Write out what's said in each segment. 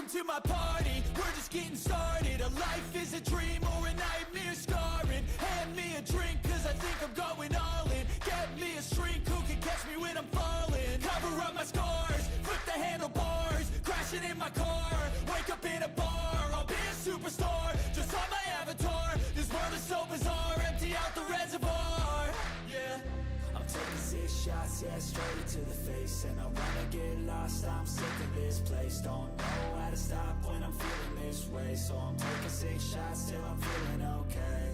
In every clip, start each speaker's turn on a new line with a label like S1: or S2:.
S1: Welcome to my party, we're just getting started. A life is a dream or a nightmare scarring. Hand me a drink cause I think I'm going all in. Get me a shrink who can catch me when I'm falling. Cover up my scars, flip the handlebars. Crashing in my car, wake up in a bar. I'll be a superstar, just on my avatar. This world is so bizarre, empty out the reservoir. Yeah, I'm taking 6 shots, yeah, straight to the face. And I wanna get lost, I'm sick of this place. Don't know how to stop when I'm feeling this way. So I'm taking 6 shots till I'm feeling okay.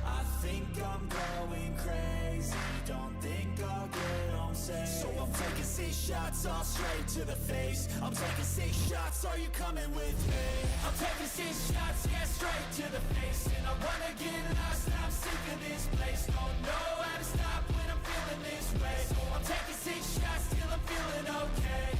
S1: I think I'm going crazy, don't think I'll get home safe. So I'm taking 6 shots, all straight to the face. I'm taking 6 shots, are you coming with me? I'm taking 6 shots, yeah, straight to the face. And I wanna get lost, I'm sick of this place. Don't know how to stop when I'm feeling this way. So I'm taking 6 shots till I'm feeling okay.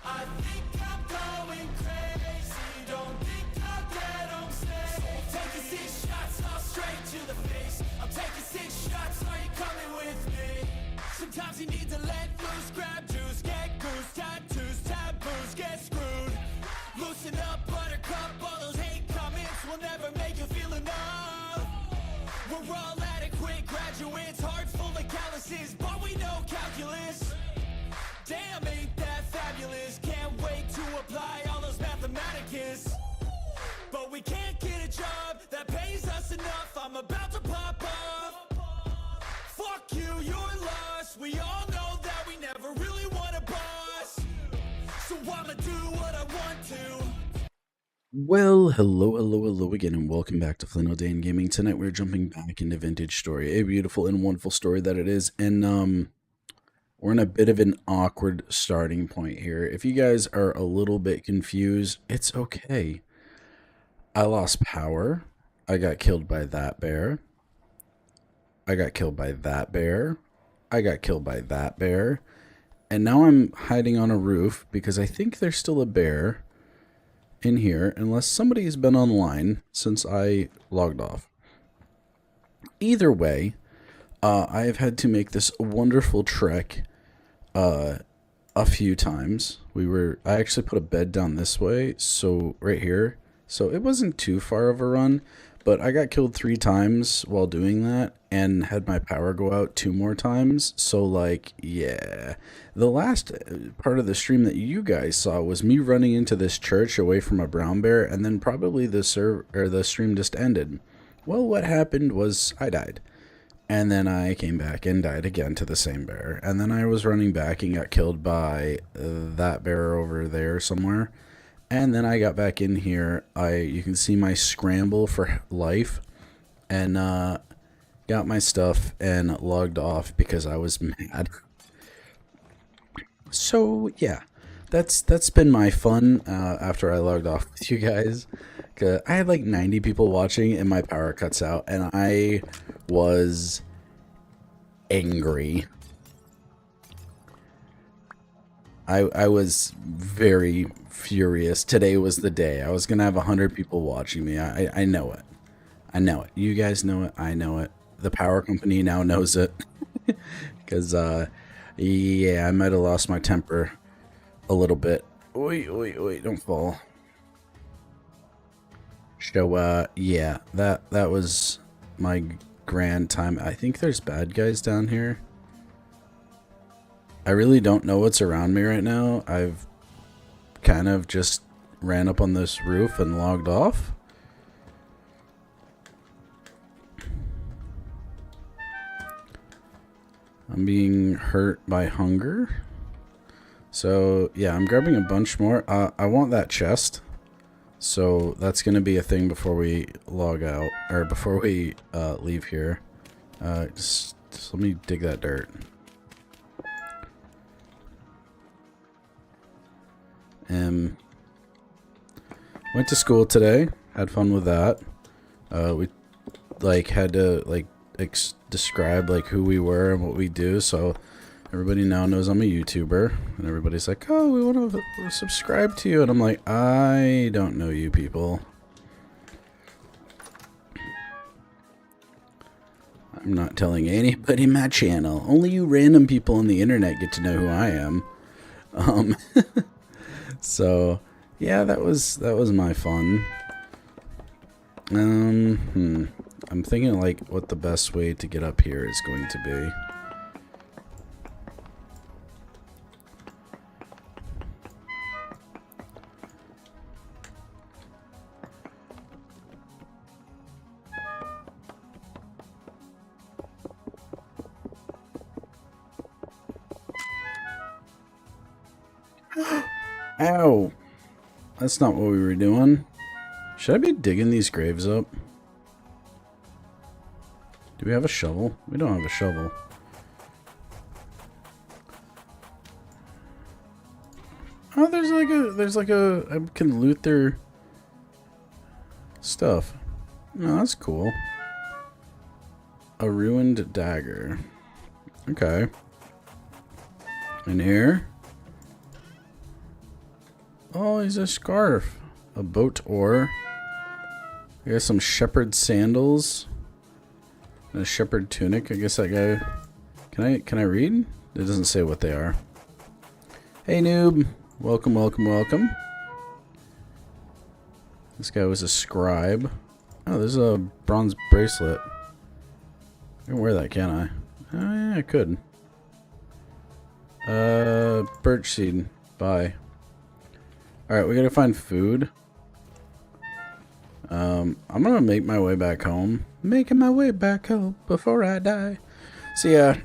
S1: I think I'm going crazy, don't think I'll get home safe. So I'm taking 6 shots, all straight to the face. I'm taking 6 shots, are you coming with me? Sometimes you need to let loose, grab juice, get goose, tattoos, taboos, get screwed. Loosen up, buttercup, all those hate comments will never make you feel enough. We're all adequate graduates, hearts full of calluses, but we know calculus. Damn, ain't that fabulous? Can't wait to apply all those mathematicus. But we can't get a job that pays us enough. I'm about to pop off. Fuck you, you're lost. We all know that we never really want a boss. So I'ma do what I want to.
S2: Well, hello again, and welcome back to Flynn O'Dane Gaming. Tonight we're jumping back into Vintage Story, a beautiful and wonderful story that it is, and we're in a bit of an awkward starting point here. If you guys are a little bit confused, it's okay. I lost power. I got killed by that bear. I got killed by that bear. I got killed by that bear. And now I'm hiding on a roof because I think there's still a bear in here, unless somebody has been online since I logged off. Either way, I have had to make this wonderful trek a few times. I actually put a bed down this way, so right here. So it wasn't too far of a run, but I got killed 3 times while doing that and had my power go out 2 more times. So like, yeah, the last part of the stream that you guys saw was me running into this church away from a brown bear, and then probably the stream just ended. Well, what happened was I died. And then I came back and died again to the same bear. And then I was running back and got killed by that bear over there somewhere. And then I got back in here. You can see my scramble for life, and got my stuff and logged off because I was mad. So yeah, that's been my fun after I logged off with you guys. I had like 90 people watching and my power cuts out, and I was angry. I was very furious. Today was the day. I was going to have 100 people watching me. I know it. I know it. You guys know it. I know it. The power company now knows it. Because, yeah, I might have lost my temper a little bit. Wait, don't fall. So, yeah, that was my grand time. I think there's bad guys down here. I really don't know what's around me right now. I've kind of just ran up on this roof and logged off. I'm being hurt by hunger. So, yeah, I'm grabbing a bunch more. I want that chest. So, that's going to be a thing before we log out, or before we leave here. Just let me dig that dirt. Went to school today, had fun with that. We had to describe who we were and what we do, so everybody now knows I'm a YouTuber, and everybody's like, oh, we want to subscribe to you, and I'm like, I don't know you people. I'm not telling anybody my channel. Only you random people on the internet get to know who I am. So Yeah, that was my fun. I'm thinking like what the best way to get up here is going to be. Ow! That's not what we were doing. Should I be digging these graves up? Do we have a shovel? We don't have a shovel. Oh, there's like a, I can loot their stuff. Oh, that's cool. A ruined dagger. Okay. In here. Oh, he's a scarf. A boat oar. I got some shepherd sandals. And a shepherd tunic. I guess that guy... Can I read? It doesn't say what they are. Hey, noob. Welcome, welcome, welcome. This guy was a scribe. Oh, there's a bronze bracelet. I can wear that, can't I? Oh, yeah, I could. Birch seed. Bye. Alright, we gotta find food. I'm gonna make my way back home. Making my way back home before I die. So yeah,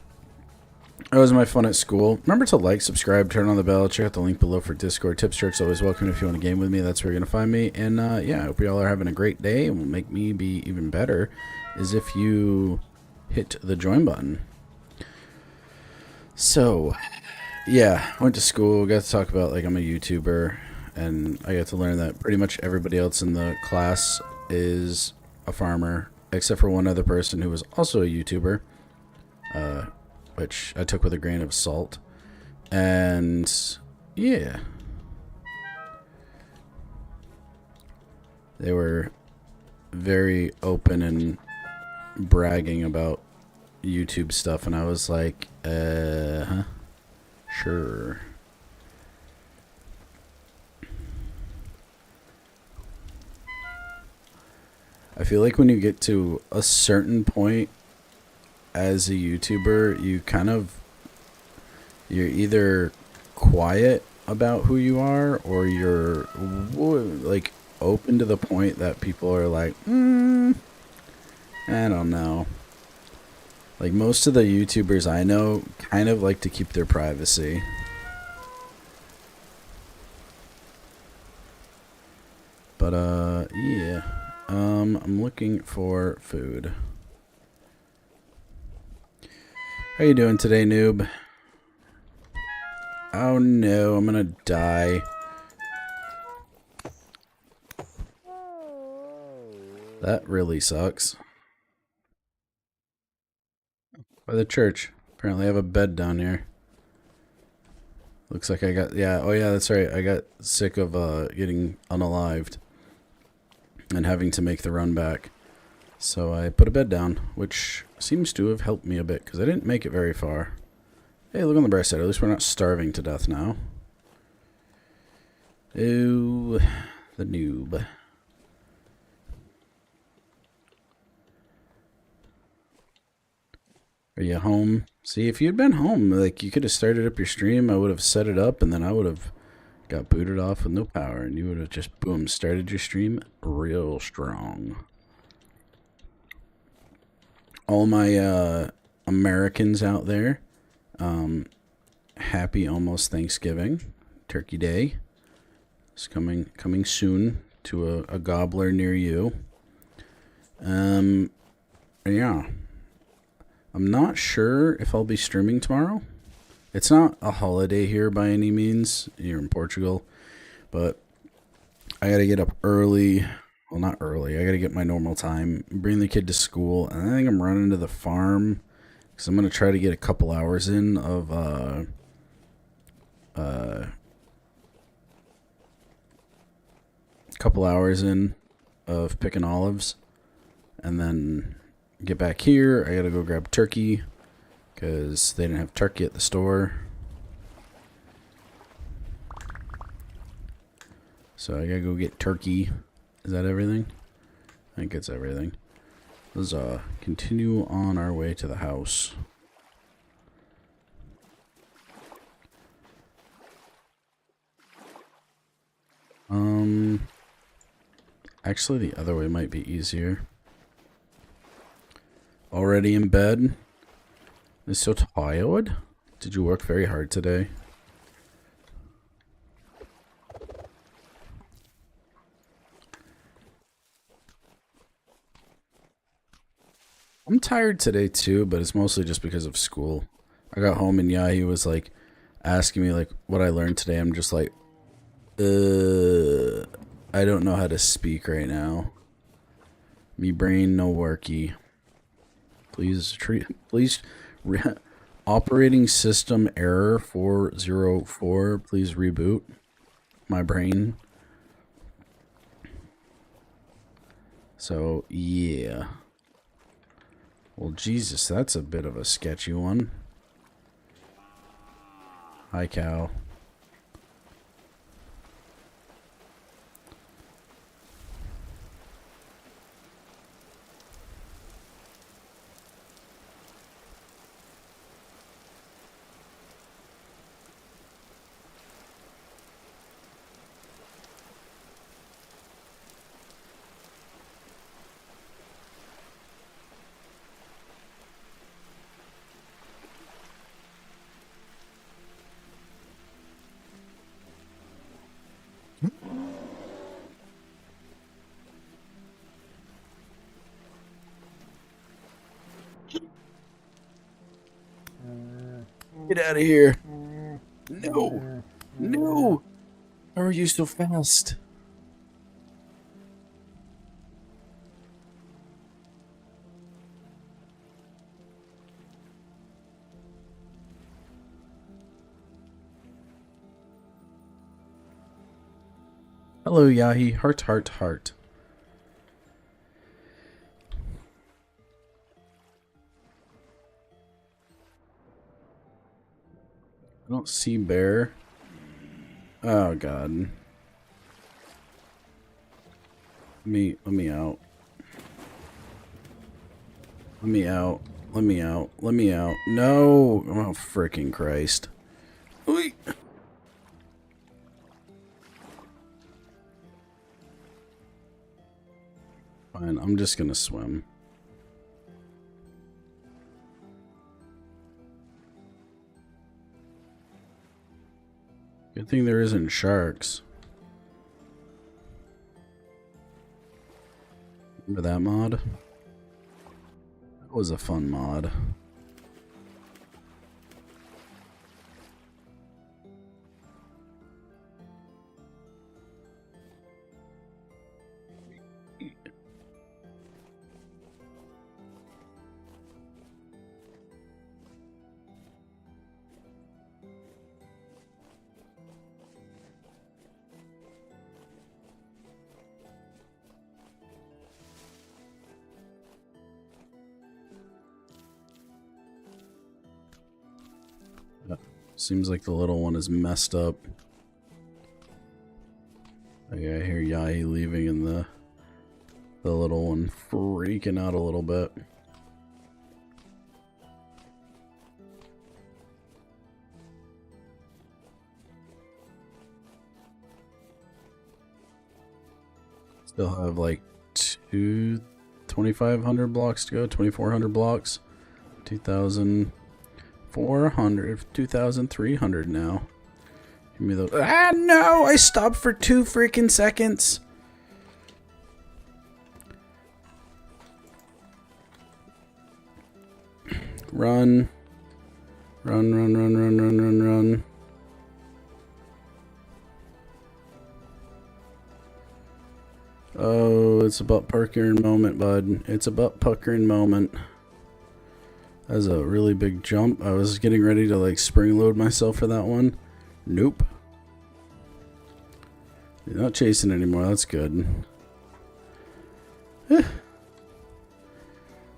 S2: that was my fun at school. Remember to like, subscribe, turn on the bell, check out the link below for Discord. Tips, tricks, always welcome if you want to game with me. That's where you're gonna find me. And yeah, I hope you all are having a great day. And will make me be even better is if you hit the join button. So yeah, went to school, got to talk about like I'm a YouTuber. And I got to learn that pretty much everybody else in the class is a farmer, except for one other person who was also a YouTuber, which I took with a grain of salt. And yeah, they were very open and bragging about YouTube stuff, and I was like, sure. I feel like when you get to a certain point as a YouTuber, you're either quiet about who you are, or you're like open to the point that people are like, I don't know. Like most of the YouTubers I know kind of like to keep their privacy. But yeah. I'm looking for food. How you doing today, noob? Oh no, I'm gonna die. That really sucks. By the church. Apparently I have a bed down here. Looks like I got, yeah, oh yeah, that's right. I got sick of getting unalived and having to make the run back. So I put a bed down, which seems to have helped me a bit, because I didn't make it very far. Hey, look on the bright side. At least we're not starving to death now. Ooh, the noob. Are you home? See, if you'd been home, like, you could have started up your stream. I would have set it up, and then I would have got booted off with no power, and you would have just, boom, started your stream real strong. All my Americans out there, happy almost Thanksgiving. Turkey Day is coming soon to a gobbler near you. Yeah. I'm not sure if I'll be streaming tomorrow. It's not a holiday here by any means. You're in Portugal. But I gotta get up early. Well, not early. I gotta get my normal time. Bring the kid to school. And I think I'm running to the farm. Because I'm gonna try to get a couple hours in of, picking olives. And then get back here. I gotta go grab turkey. Because they didn't have turkey at the store. So I gotta go get turkey. Is that everything? I think it's everything. Let's continue on our way to the house. Actually the other way might be easier. Already in bed? Is so tired? Did you work very hard today? I'm tired today too, but it's mostly just because of school. I got home and yeah, he was like asking me like what I learned today. I'm just like, I don't know how to speak right now. Me brain no worky. Please operating system error 404. Please reboot my brain. So yeah. Well, Jesus, that's a bit of a sketchy one. Hi, cow. Get out of here. No. No. How are you so fast? Hello, Yahi. Heart, heart, heart. I don't see bear. Oh god. Let me out. Let me out. Let me out. Let me out. No! Oh freaking Christ. Oy. Fine, I'm just gonna swim. Good thing there isn't sharks. Remember that mod? That was a fun mod. Seems like the little one is messed up. Okay, I hear Yahi leaving and the little one freaking out a little bit. Still have like 2,500 blocks to go, 2,400 blocks, 2,400, 2,300 now. Give me those. Ah, no! I stopped for 2 freaking seconds. Run. Run, run, run, run, run, run, run. Oh, it's a butt puckering moment, bud. It's a butt puckering moment. That was a really big jump. I was getting ready to like spring load myself for that one. Nope. You're not chasing anymore. That's good.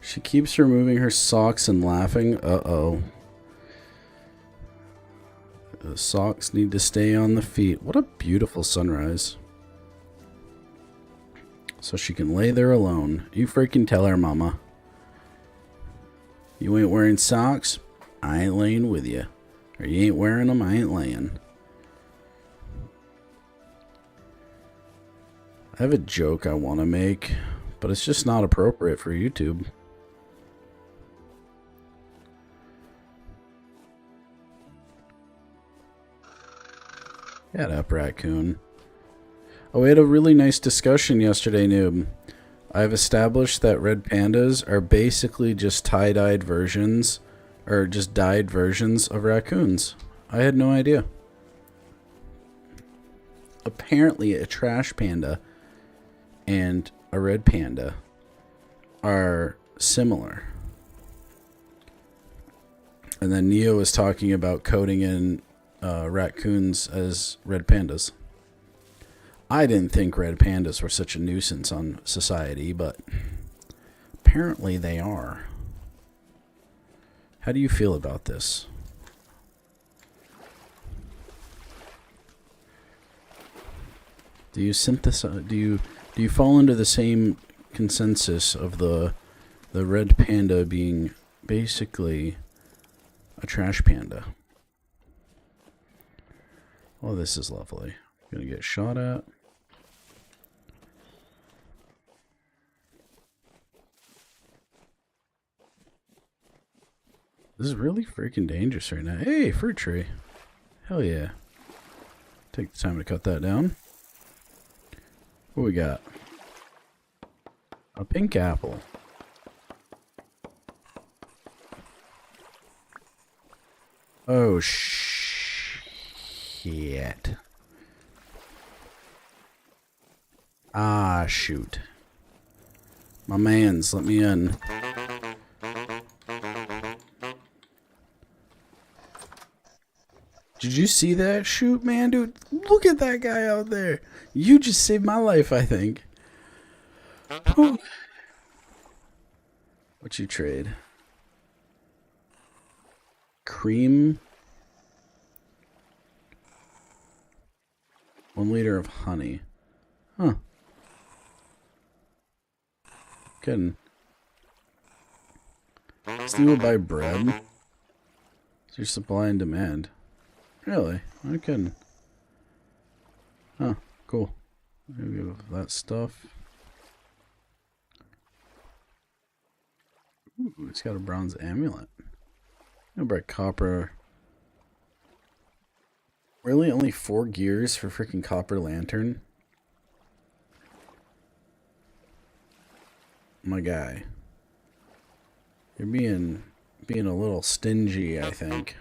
S2: She keeps removing her socks and laughing. Uh-oh. The socks need to stay on the feet. What a beautiful sunrise. so she can lay there alone. You freaking tell her, Mama. You ain't wearing socks? I ain't laying with you. Or you ain't wearing them? I ain't laying. I have a joke I want to make, but it's just not appropriate for YouTube. Get up, raccoon. Oh, we had a really nice discussion yesterday, Noob. I've established that red pandas are basically just tie-dyed versions, or just dyed versions of raccoons. I had no idea. Apparently, a trash panda and a red panda are similar. And then Neo was talking about coding in raccoons as red pandas. I didn't think red pandas were such a nuisance on society, but apparently they are. How do you feel about this? Do you synthesize? Do you fall into the same consensus of the red panda being basically a trash panda? Oh, this is lovely. I'm gonna get shot at. This is really freaking dangerous right now. Hey, fruit tree. Hell yeah. Take the time to cut that down. What we got? A pink apple. Oh, shit. Ah, shoot. My mans, let me in. Did you see that? Shoot, man, dude. Look at that guy out there. You just saved my life, I think. Whew. What you trade? Cream. 1 liter of honey. Huh. Kidding. Steal by bread. It's your supply and demand. Really? I'm kidding. Huh. Cool. Maybe that stuff. Ooh, it's got a bronze amulet. No bright copper. Really? Only 4 gears for freaking copper lantern? My guy. You're being a little stingy, I think.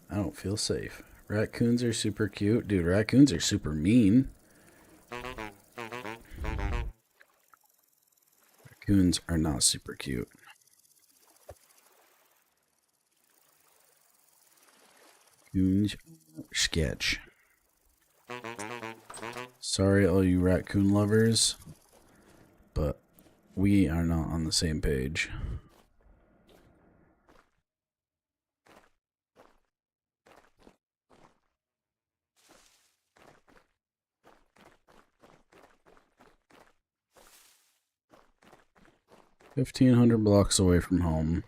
S2: I don't feel safe. Raccoons are super cute. Dude, raccoons are super mean. Raccoons are not super cute. Raccoons sketch. Sorry, all you raccoon lovers, but we are not on the same page. $1,500 blocks away from home.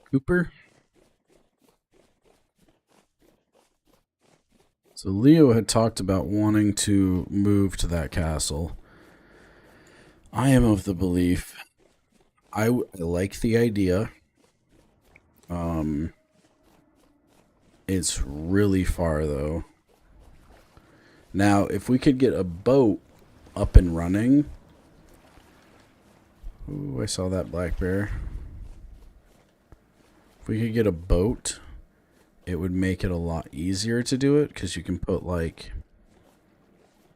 S2: Cooper. So Leo had talked about wanting to move to that castle. I am of the belief I like the idea. It's really far though. Now, if we could get a boat up and running. Ooh, I saw that black bear. If we could get a boat, it would make it a lot easier to do it because you can put like,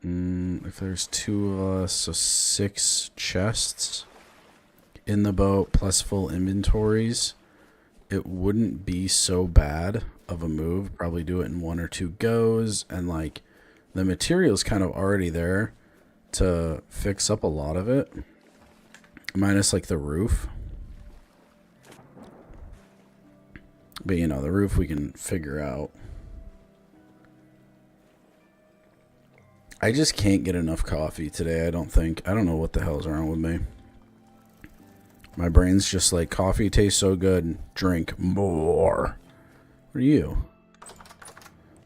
S2: if there's 2 of us, so 6 chests in the boat plus full inventories. It wouldn't be so bad of a move. Probably do it in 1 or 2 goes, and like the material's kind of already there to fix up a lot of it, minus like the roof. But you know, the roof we can figure out. I just can't get enough coffee today, I don't think. I don't know what the hell's wrong with me. My brain's just like, coffee tastes so good, drink more. Who are you?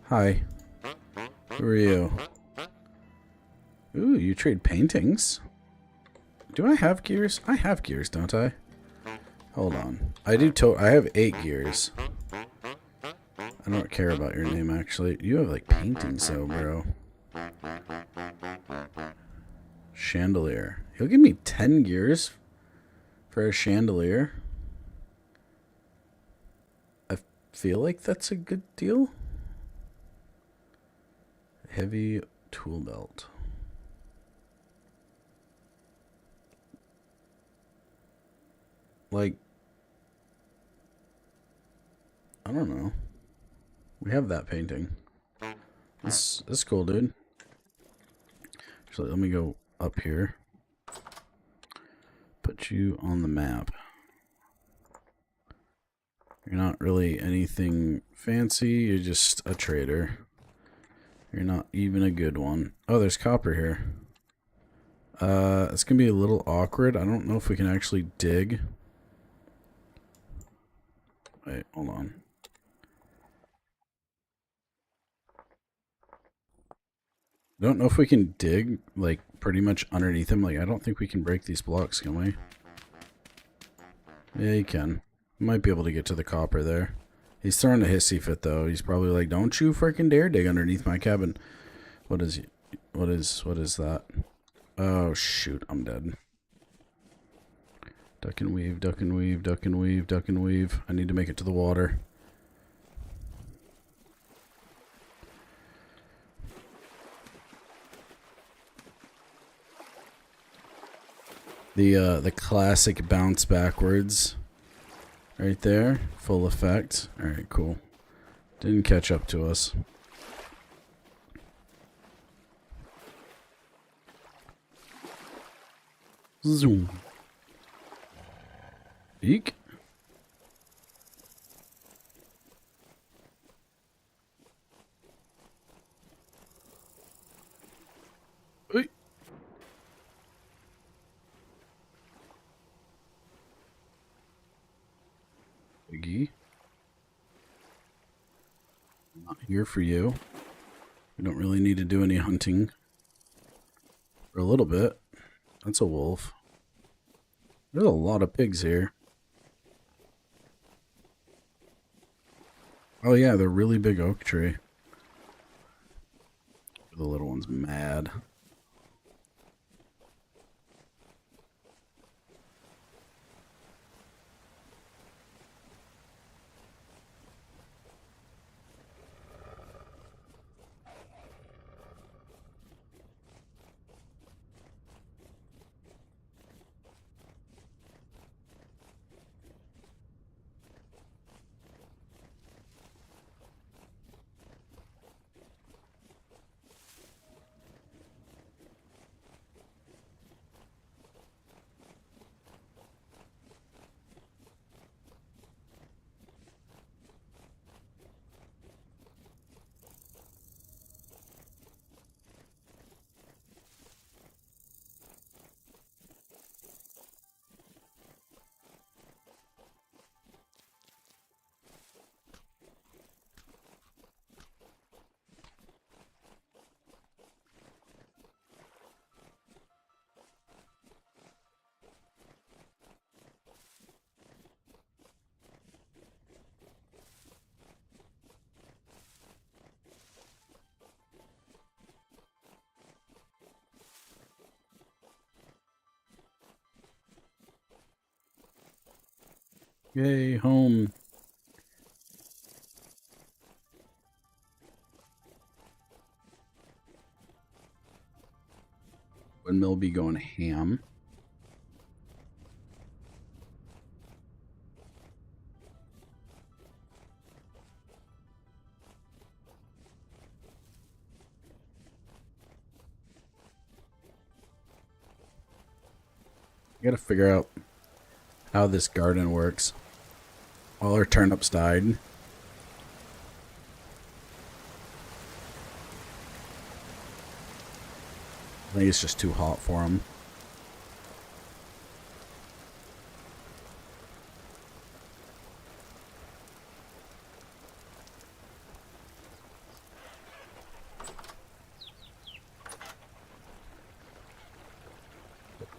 S2: Hi. Who are you? Ooh, you trade paintings? Do I have gears? I have gears, don't I? Hold on. I do. I have 8 gears. I don't care about your name, actually. You have, like, paintings, though, bro. Chandelier. He'll give me 10 gears for a chandelier. I feel like that's a good deal. Heavy tool belt. Like, I don't know. We have that painting. That's cool, dude. Actually, let me go up here. Put you on the map. You're not really anything fancy. You're just a trader. You're not even a good one. Oh, there's copper here. It's gonna be a little awkward. I don't know if we can actually dig. Wait, hold on. Don't know if we can dig, like, pretty much underneath him. Like, I don't think we can break these blocks, can we? Yeah, you can. Might be able to get to the copper there. He's throwing a hissy fit, though. He's probably like, don't you freaking dare dig underneath my cabin. What is he? What is that? Oh, shoot. I'm dead. Duck and weave, duck and weave, duck and weave, duck and weave. I need to make it to the water. The classic bounce backwards right there, full effect. All right, cool. Didn't catch up to us. Zoom. Eek. Oi. Piggy. Not here for you. We don't really need to do any hunting. For a little bit. That's a wolf. There's a lot of pigs here. Oh yeah, they're really big oak tree. The little one's mad. Yay, home. Windmill be going ham. I gotta figure out how this garden works. All our turnips died. I think it's just too hot for them.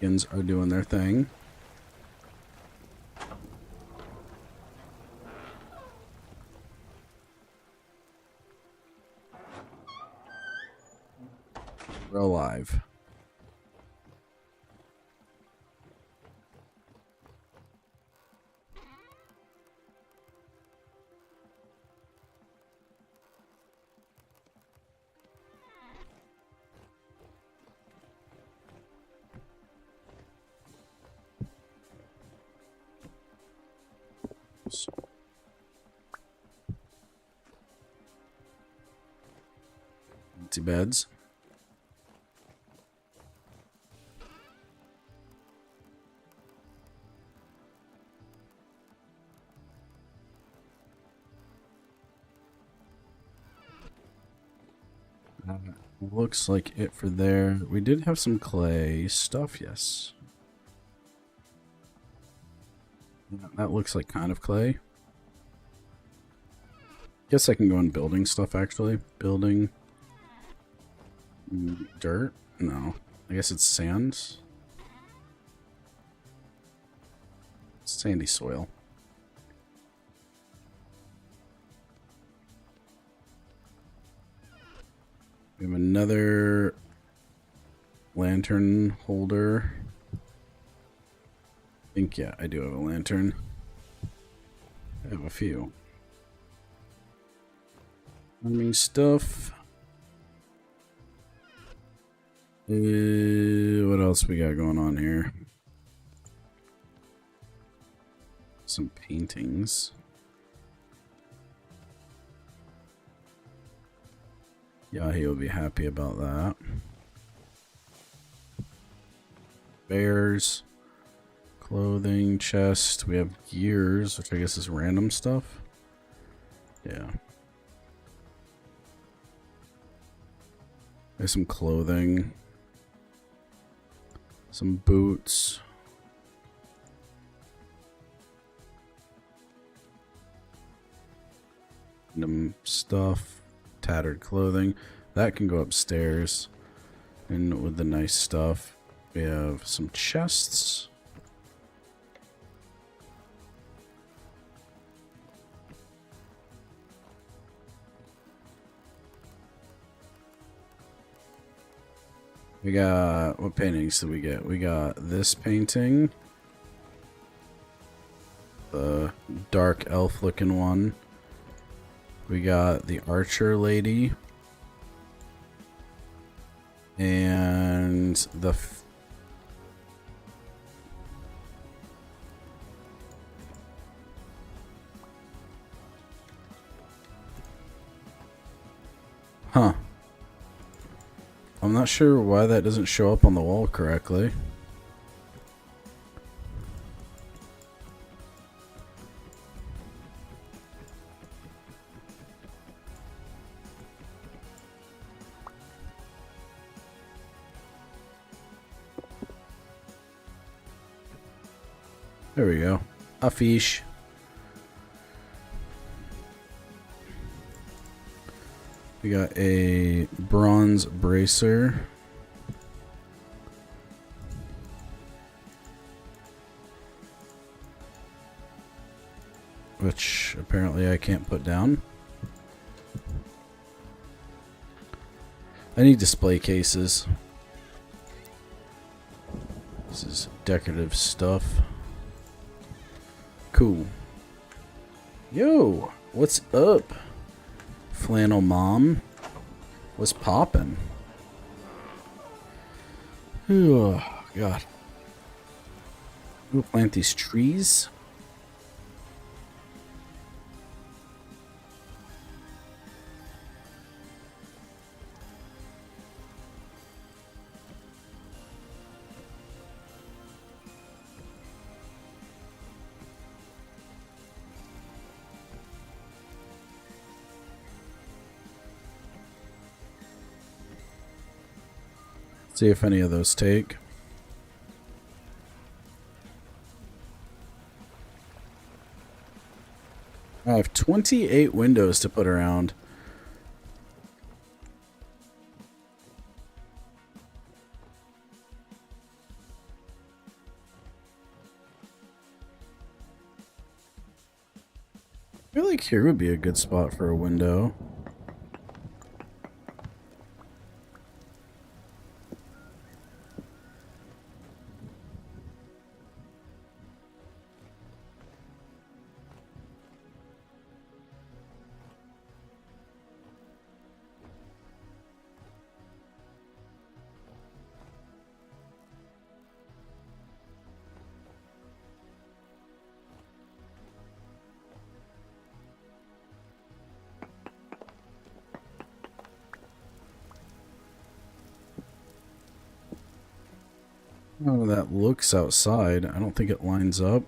S2: Chickens are doing their thing. We're alive. Empty beds. Looks like it for there. We did have some clay stuff, yes. Yeah, that looks like kind of clay. Guess I can go in building stuff actually. Building. Dirt? No. I guess it's sand. Sandy soil. We have another lantern holder. I think, yeah, I do have a lantern. I have a few. Farming stuff. What else we got going on here? Some paintings. Yeah, he'll be happy about that. Bears. Clothing, chest. We have gears, which I guess is random stuff. Yeah. There's some clothing. Some boots. Random stuff. Tattered clothing. That can go upstairs. And with the nice stuff, we have some chests. We got, what paintings did we get? We got this painting. The dark elf looking one. We got the archer lady. And the... Huh. I'm not sure why that doesn't show up on the wall correctly. There we go. A fish. We got a bronze bracer. Which apparently I can't put down. I need display cases. This is decorative stuff. Cool. Yo, what's up, Flannel Mom? What's poppin'? Oh, God. We'll plant these trees. See if any of those take. I have 28 windows to put around. I feel like here would be a good spot for a window. Oh, that looks outside. I don't think it lines up.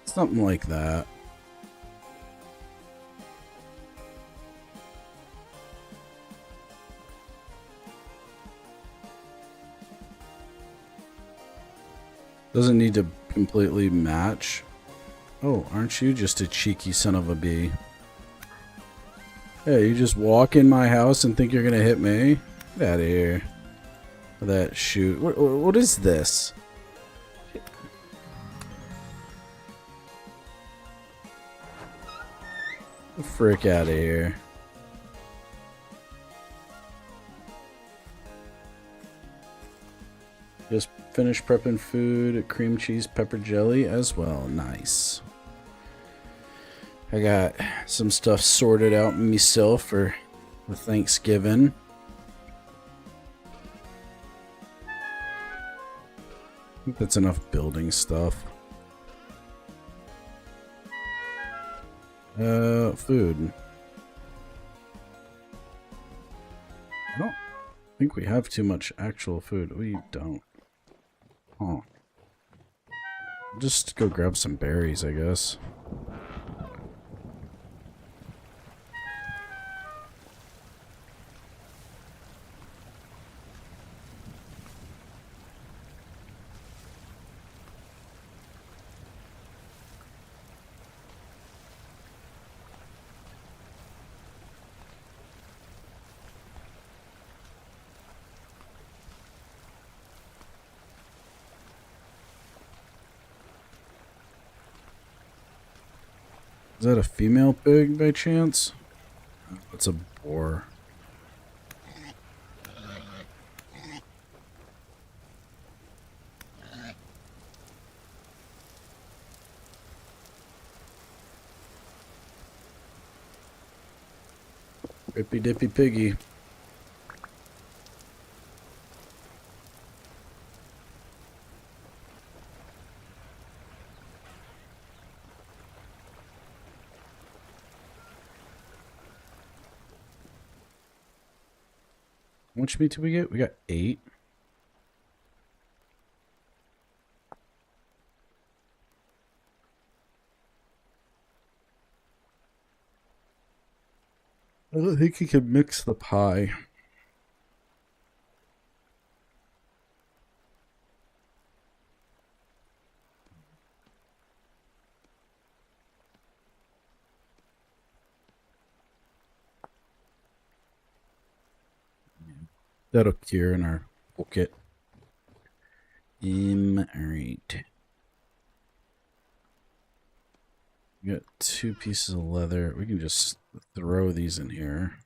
S2: Something like that. Doesn't need to completely match. Oh, aren't you just a cheeky son of a bee? Hey, you just walk in my house and think you're gonna hit me? Get out of here. That shoot. What is this? The frick out of here. Just finished prepping food, cream cheese, pepper jelly as well. Nice. I got some stuff sorted out myself for Thanksgiving. I think that's enough building stuff. Food. I don't think we have too much actual food. We don't. Huh. Just go grab some berries, I guess. Is that a female pig by chance? It's a boar. Rippy dippy piggy. How much meat did we get? We got 8. I don't think you can mix the pie. That'll cure in our bucket. Alright. We got 2 pieces of leather. We can just throw these in here.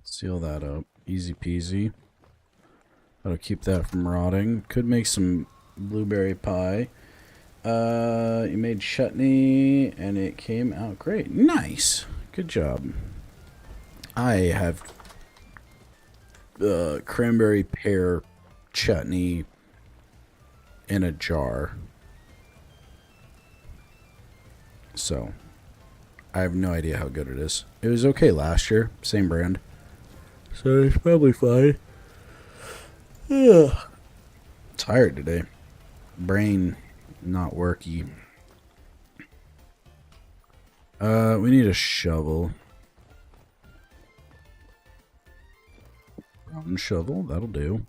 S2: Seal that up. Easy peasy. That'll keep that from rotting. Could make some blueberry pie. You made chutney and it came out great. Nice. Good job. I have cranberry pear chutney in a jar. So, I have no idea how good it is. It was okay last year. Same brand. So, it's probably fine. Tired today. Brain not worky. We need a shovel. Brown shovel, that'll do.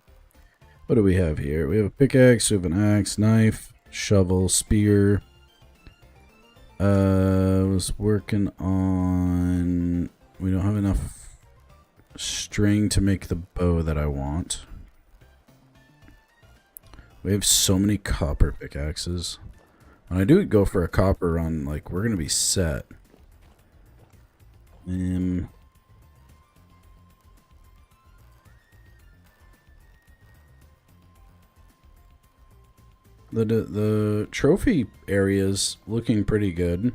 S2: What do we have here? We have a pickaxe, we have an axe, knife, shovel, spear. I was working on... We don't have enough string to make the bow that I want. We have so many copper pickaxes. When I do go for a copper run, like, we're gonna be set. The trophy area's looking pretty good.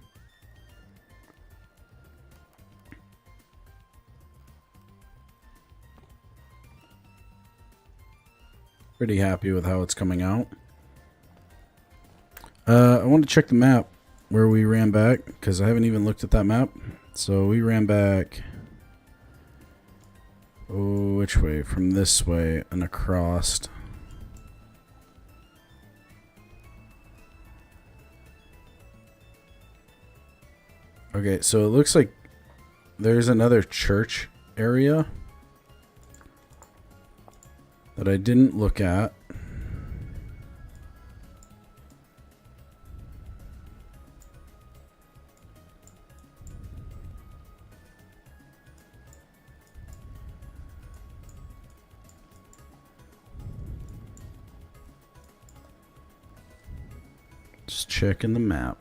S2: Pretty happy with how it's coming out. I want to check the map where we ran back, because I haven't even looked at that map. So we ran back... Oh, which way? From this way and across. Okay, so it looks like there's another church area that I didn't look at. Just checking the map.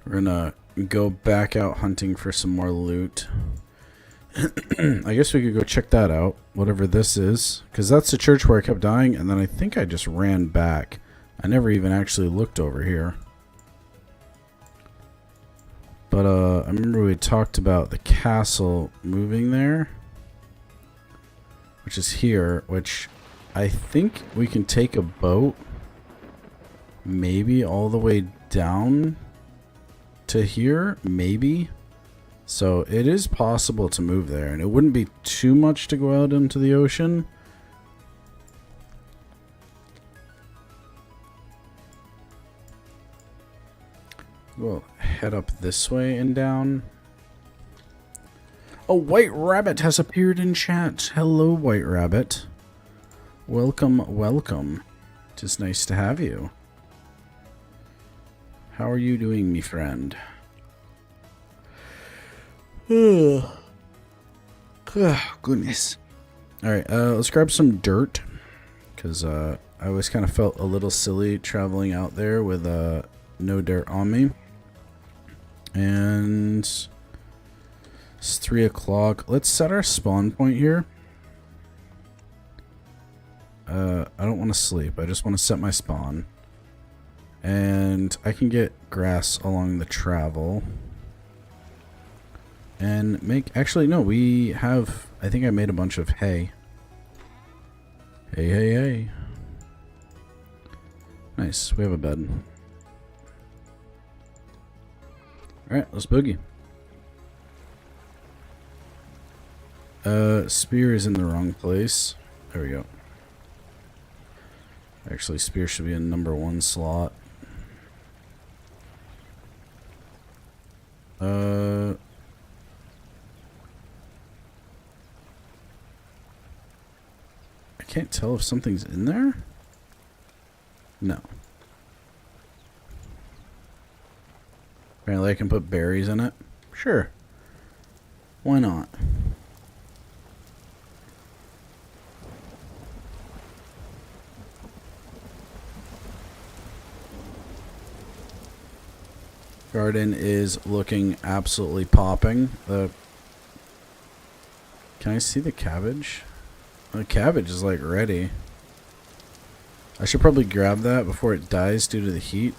S2: We're gonna go back out hunting for some more loot. I guess we could go check that out, whatever this is, because that's the church where I kept dying, and then I think I just ran back. I never even actually looked over here. But I remember we talked about the castle moving there, which is here, which I think we can take a boat maybe all the way down to here, maybe. So it is possible to move there, and it wouldn't be too much to go out into the ocean. We'll head up this way and down. A white rabbit has appeared in chat. Hello, white rabbit. Welcome, welcome. It's nice to have you. How are you doing, me friend? Oh, goodness. Alright, let's grab some dirt. Because I always kind of felt a little silly traveling out there with no dirt on me. And it's 3 o'clock. Let's set our spawn point here. I don't want to sleep. I just want to set my spawn. And I can get grass along the travel. And make... Actually, no, we have... I think I made a bunch of hay. Hey, hey, hey. Nice. We have a bed. Alright, let's boogie. Spear is in the wrong place. There we go. Actually, spear should be in number 1 slot. I can't tell if something's in there. No. Apparently I can put berries in it. Sure. Why not? Garden is looking absolutely popping. Can I see the cabbage? The cabbage is like ready. I should probably grab that before it dies due to the heat.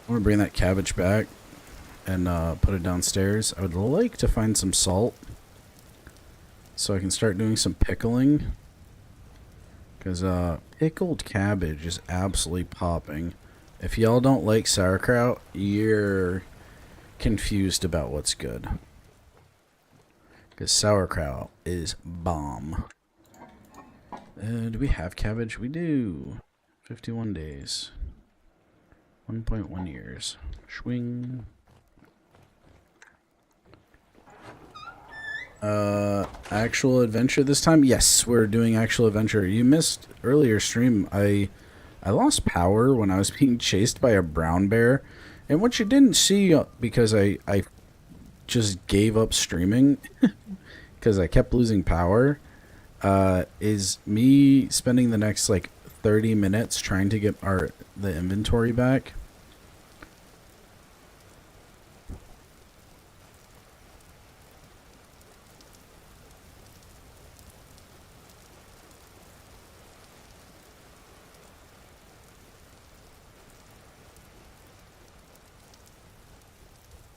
S2: I'm gonna bring that cabbage back and put it downstairs. I would like to find some salt so I can start doing some pickling, because pickled cabbage is absolutely popping. If y'all don't like sauerkraut, you're confused about what's good, because sauerkraut is bomb. Do we have cabbage? We do. 51 days. 1.1 years. Swing. Actual adventure this time? Yes, we're doing actual adventure. You missed earlier stream. I lost power when I was being chased by a brown bear. And what you didn't see, because I just gave up streaming because I kept losing power, is me spending the next like 30 minutes trying to get the inventory back.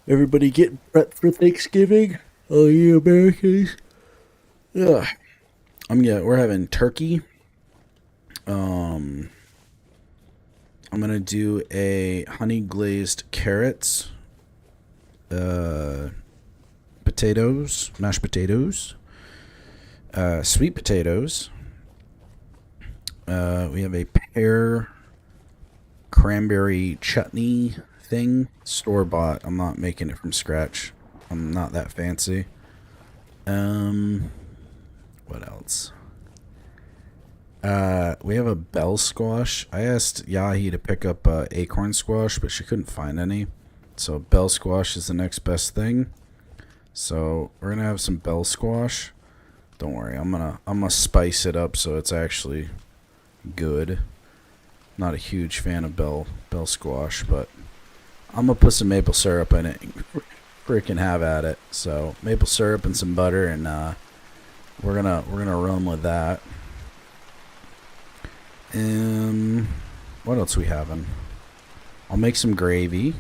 S2: Everybody getting prepped for Thanksgiving? Oh, you Americans. Ugh. We're having turkey. I'm gonna do a honey glazed carrots, potatoes, mashed potatoes, sweet potatoes. We have a pear cranberry chutney thing, store bought. I'm not making it from scratch. I'm not that fancy. What else? We have a bell squash. I asked Yahi to pick up acorn squash, but she couldn't find any. So bell squash is the next best thing. So we're gonna have some bell squash. Don't worry, I'm gonna spice it up so it's actually good. Not a huge fan of bell squash, but I'm gonna put some maple syrup in it and freaking have at it. So maple syrup and some butter, and we're gonna run with that. What else we having? I'll make some gravy.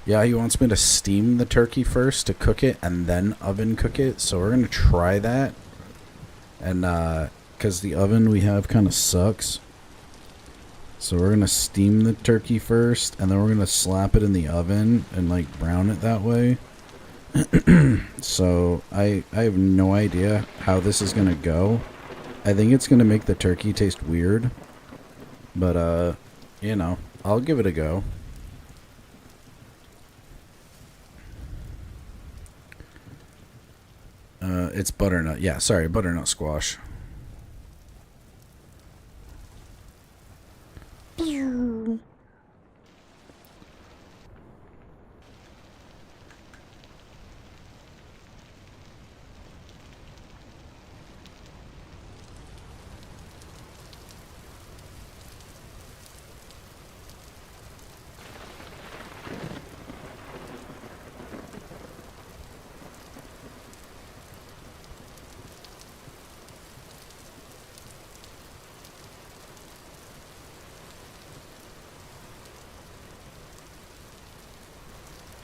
S2: Yeah, he wants me to steam the turkey first to cook it and then oven cook it. So we're gonna try that. And because the oven we have kind of sucks, so we're gonna steam the turkey first, and then we're gonna slap it in the oven and like brown it that way. So I have no idea how this is gonna go. I think it's gonna make the turkey taste weird, but you know, I'll give it a go. It's butternut. Yeah, sorry, butternut squash.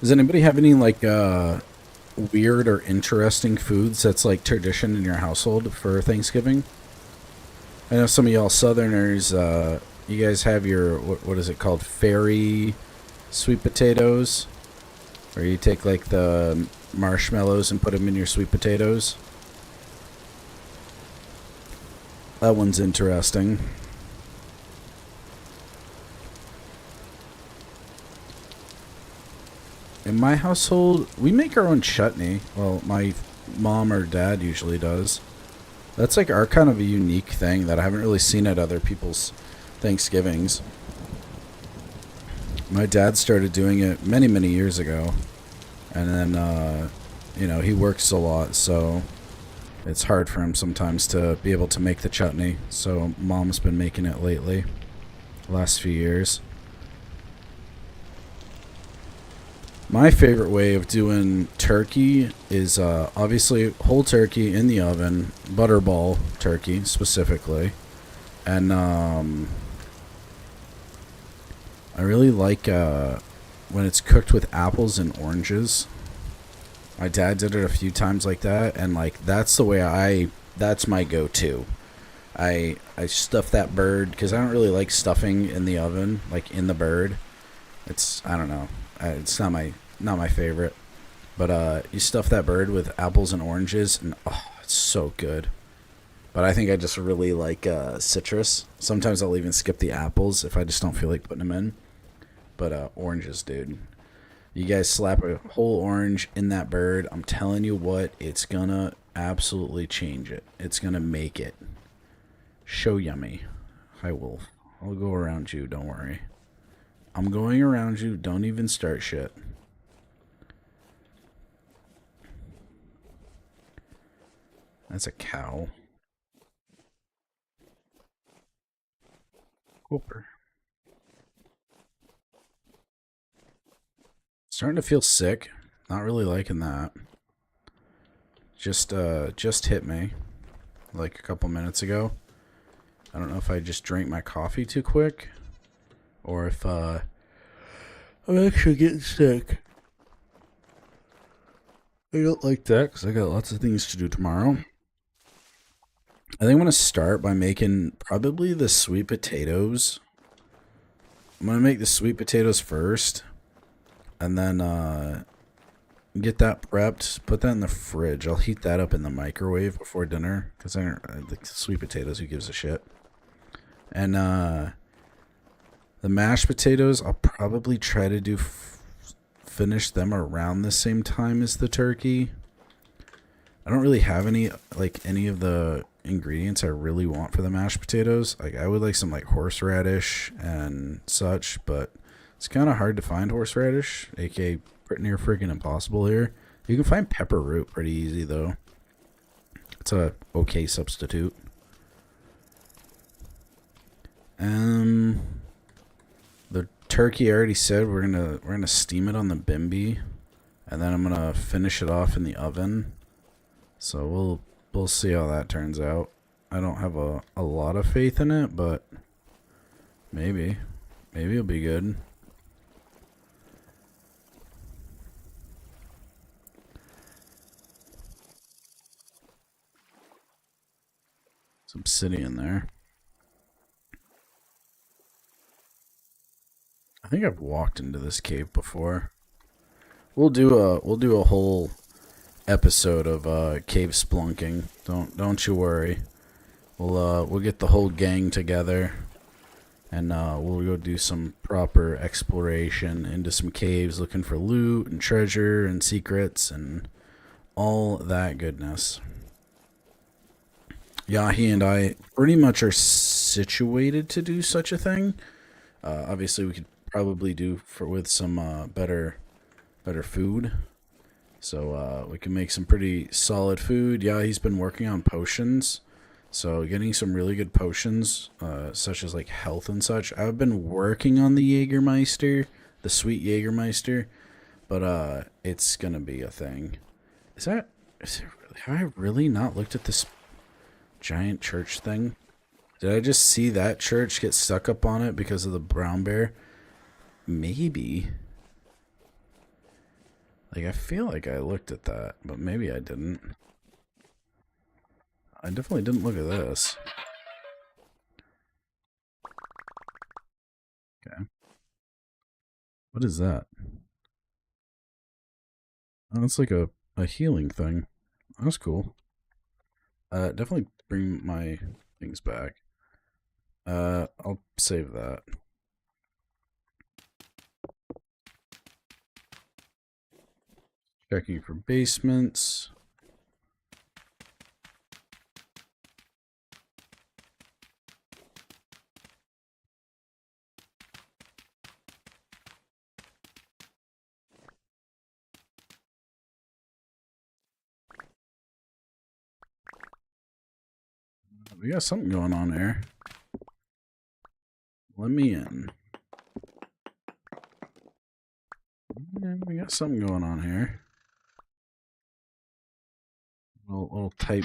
S2: Does anybody have any like weird or interesting foods that's like tradition in your household for Thanksgiving? I know some of y'all Southerners, you guys have your what is it called, fairy sweet potatoes, where you take like the marshmallows and put them in your sweet potatoes. That one's interesting. In my household, we make our own chutney. Well, my mom or dad usually does. That's like our kind of a unique thing that I haven't really seen at other people's Thanksgivings. My dad started doing it many, many years ago. And then, he works a lot, so it's hard for him sometimes to be able to make the chutney. So mom's been making it lately, the last few years. My favorite way of doing turkey is obviously whole turkey in the oven, butterball turkey specifically. And I really like when it's cooked with apples and oranges. My dad did it a few times like that, and like that's the way that's my go-to. I stuff that bird because I don't really like stuffing in the oven, like in the bird. I don't know. It's not my favorite. But you stuff that bird with apples and oranges, and oh, it's so good. But I think I just really like citrus. Sometimes I'll even skip the apples if I just don't feel like putting them in. But oranges, dude. You guys slap a whole orange in that bird. I'm telling you what, it's gonna absolutely change it. It's gonna make it so yummy. Hi, Wolf. I'll go around you, don't worry. I'm going around you. Don't even start shit. That's a cow. Cooper. Starting to feel sick. Not really liking that. Just hit me like a couple minutes ago. I don't know if I just drank my coffee too quick or if I'm actually getting sick. I don't like that because I got lots of things to do tomorrow. I think I'm going to start by making probably the sweet potatoes. I'm going to make the sweet potatoes first. And then get that prepped. Put that in the fridge. I'll heat that up in the microwave before dinner. Because I like sweet potatoes. Who gives a shit? And the mashed potatoes, I'll probably try to finish them around the same time as the turkey. I don't really have any of the ingredients I really want for the mashed potatoes. Like I would like some like horseradish and such, but it's kind of hard to find horseradish, aka pretty near freaking impossible here. You can find pepper root pretty easy though. It's a okay substitute. The turkey I already said we're gonna steam it on the bimby, and then I'm gonna finish it off in the oven. So we'll see how that turns out. I don't have a lot of faith in it, but maybe it'll be good. Some obsidian there. I think I've walked into this cave before. We'll do a whole episode of cave splunking. Don't you worry. We'll get the whole gang together, and we'll go do some proper exploration into some caves, looking for loot and treasure and secrets and all that goodness. Yahi and I pretty much are situated to do such a thing. Obviously, we could probably do with some better food. So we can make some pretty solid food. Yeah, he's been working on potions. So getting some really good potions, such as like health and such. I've been working on the Jägermeister, the sweet Jägermeister, but it's gonna be a thing. Have I really not looked at this giant church thing? Did I just see that church get stuck up on it because of the brown bear? Maybe. Like, I feel like I looked at that, but maybe I didn't. I definitely didn't look at this. Okay. What is that? Oh, it's like a healing thing. That's cool. Definitely bring my things back. I'll save that. Checking for basements. We got something going on there. Let me in. Yeah, we got something going on here. Little type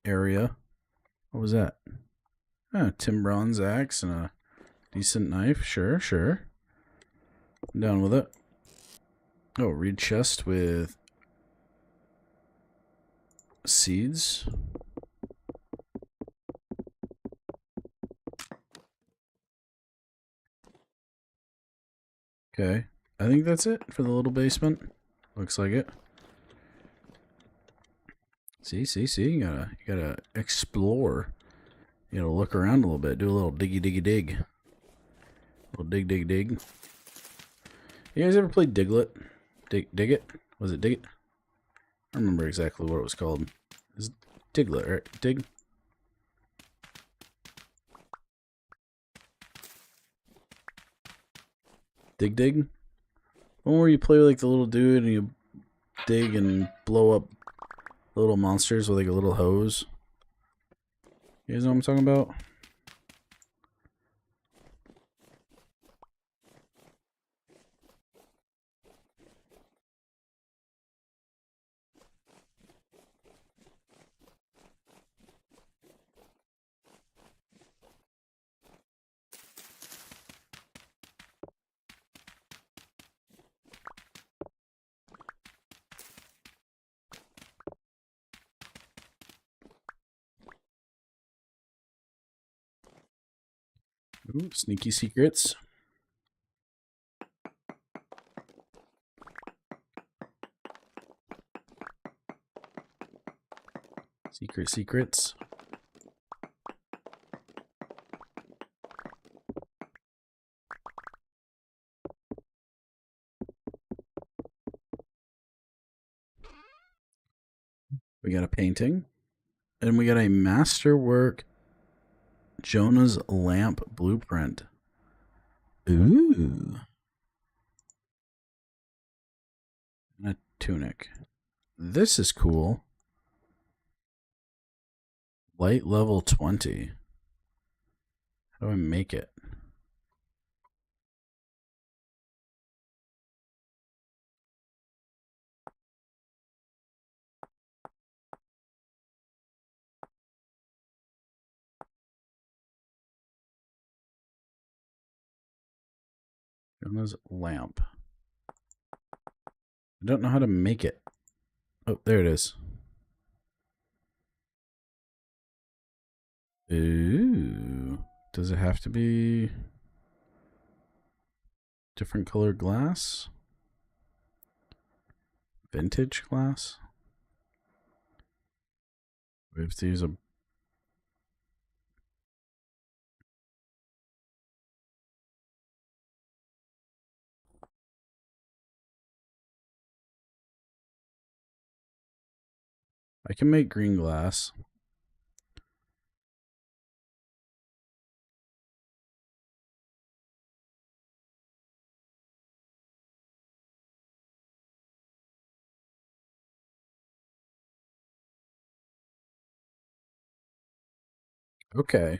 S2: area. What was that? Tim bronze axe and a decent knife. Sure, sure. I'm down with it. Oh, reed chest with seeds. Okay. I think that's it for the little basement. Looks like it. See. You gotta explore. You gotta look around a little bit. Do a little dig. A little dig. You guys ever played Diglet? Dig it? Was it Dig it? I don't remember exactly what it was called. It's Diglet, right? Dig? Dig? One where you play like the little dude and you dig and blow up little monsters with like a little hose. You guys know what I'm talking about? Ooh, sneaky secrets. Secrets. We got a painting. And we got a masterwork Jonah's lamp blueprint. Ooh. And a tunic. This is cool. Light level 20. How do I make it? Jonah's lamp. I don't know how to make it. Oh, there it is. Ooh. Does it have to be different colored glass? Vintage glass? We have to use a... I can make green glass. Okay,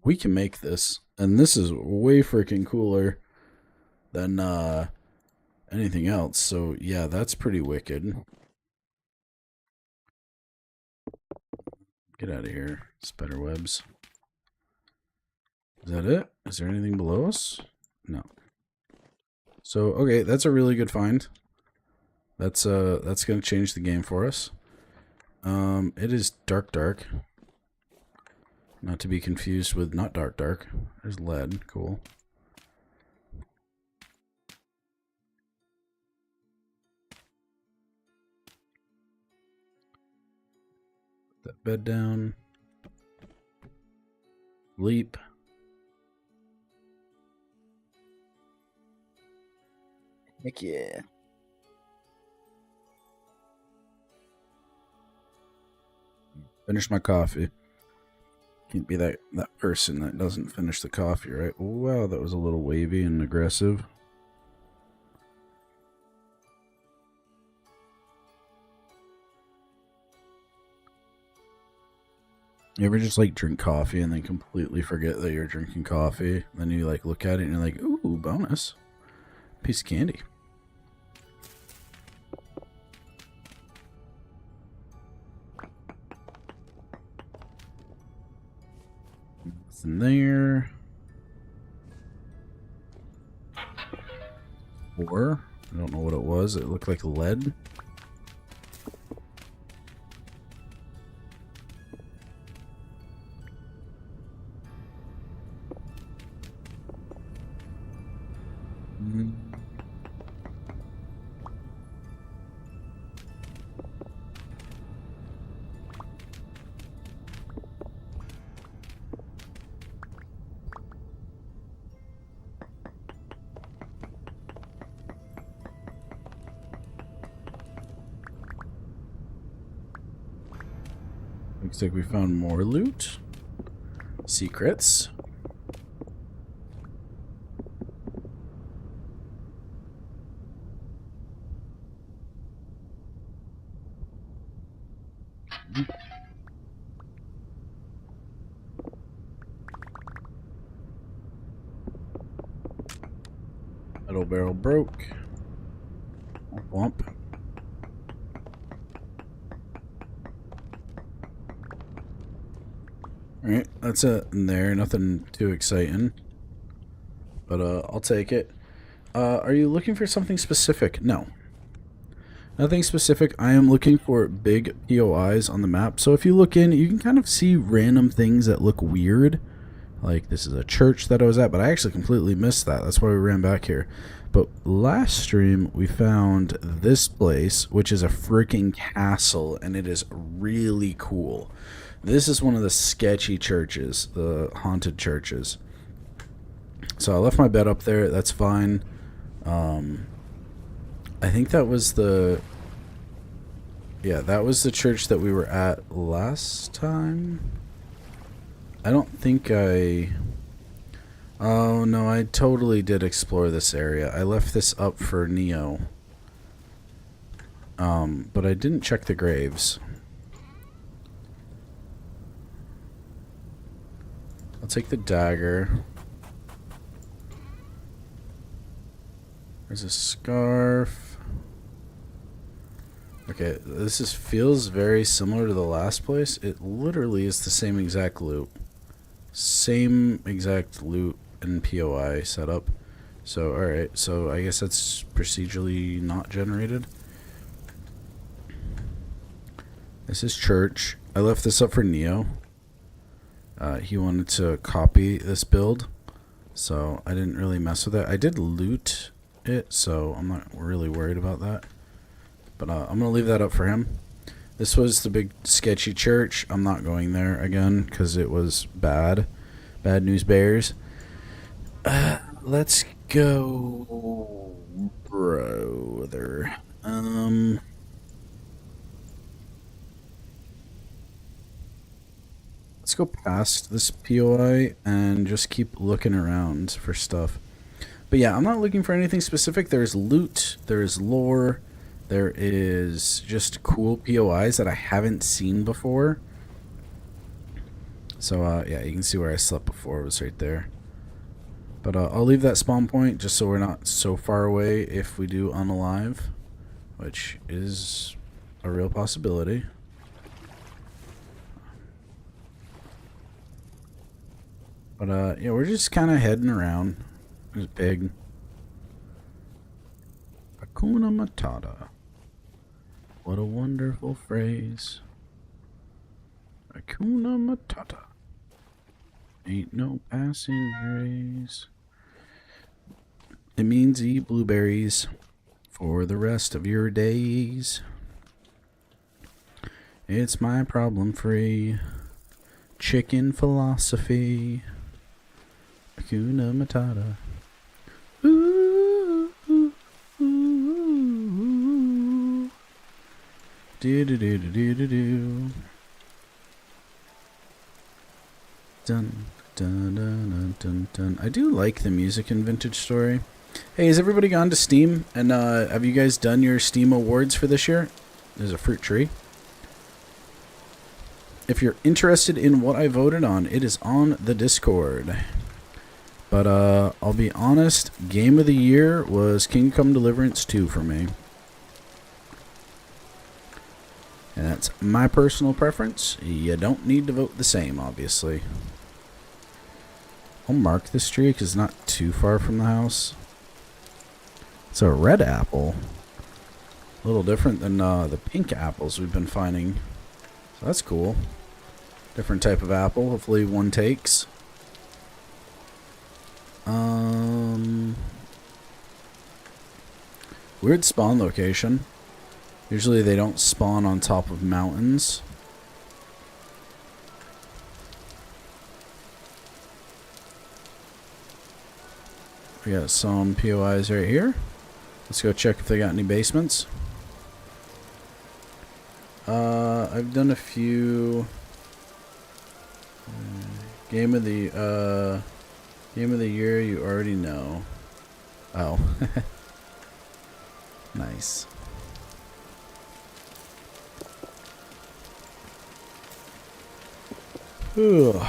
S2: we can make this, and this is way freaking cooler than anything else. So yeah, that's pretty wicked. Get out of here, spider webs. Is that it? Is there anything below us? No. So okay, that's a really good find. That's gonna change the game for us. It is dark. Not to be confused with not dark. There's lead. Cool. Put that bed down. Leap. Heck yeah. Finish my coffee. Can't be that person that doesn't finish the coffee, right? Wow, that was a little wavy and aggressive. You ever just like drink coffee and then completely forget that you're drinking coffee? Then you like look at it and you're like, ooh, bonus. Piece of candy. Nothing there. Or, I don't know what it was. It looked like lead. Looks like we found more loot. Secrets. Metal barrel broke. Bump. Alright, that's it in there. Nothing too exciting. But I'll take it. Are you looking for something specific? No. Nothing specific. I am looking for big POIs on the map. So if you look in, you can kind of see random things that look weird. Like this is a church that I was at, but I actually completely missed that. That's why we ran back here. But last stream, we found this place, which is a freaking castle, and it is really cool. This is one of the sketchy churches, the haunted churches. So I left my bed up there. That's fine. I think that was the... Yeah, that was the church that we were at last time. I don't think I... Oh, no, I totally did explore this area. I left this up for Neo. But I didn't check the graves. I'll take the dagger. There's a scarf. Okay, this feels very similar to the last place. It literally is the same exact loot. Same exact loot and POI setup. So, alright, so I guess that's procedurally not generated. This is church. I left this up for Neo. He wanted to copy this build, so I didn't really mess with it. I did loot it, so I'm not really worried about that. But I'm going to leave that up for him. This was the big sketchy church. I'm not going there again because it was bad. Bad news bears. Let's go, brother. Let's go past this POI and just keep looking around for stuff. But yeah, I'm not looking for anything specific. There's loot, there's lore, there is just cool POIs that I haven't seen before. So yeah, you can see where I slept before. It was right there. But I'll leave that spawn point just so we're not so far away if we do unalive, which is a real possibility. But yeah, we're just kind of heading around. There's Pig. Hakuna Matata. What a wonderful phrase. Hakuna Matata. Ain't no passing craze. It means eat blueberries for the rest of your days. It's my problem-free chicken philosophy. Hakuna Matata. Ooh, ooh, ooh. Do do do do do do do. Dun dun dun dun dun dun. I do like the music in Vintage Story. Hey, has everybody gone to Steam? And have you guys done your Steam awards for this year? There's a fruit tree. If you're interested in what I voted on, it is on the Discord. But I'll be honest, Game of the Year was Kingdom Come Deliverance 2 for me. And that's my personal preference. You don't need to vote the same, obviously. I'll mark this tree because it's not too far from the house. It's a red apple. A little different than the pink apples we've been finding. So that's cool. Different type of apple. Hopefully one takes. Weird spawn location. Usually they don't spawn on top of mountains. We got some POIs right here. Let's go check if they got any basements. I've done a few game of the year you already know. Oh. Nice. Ooh.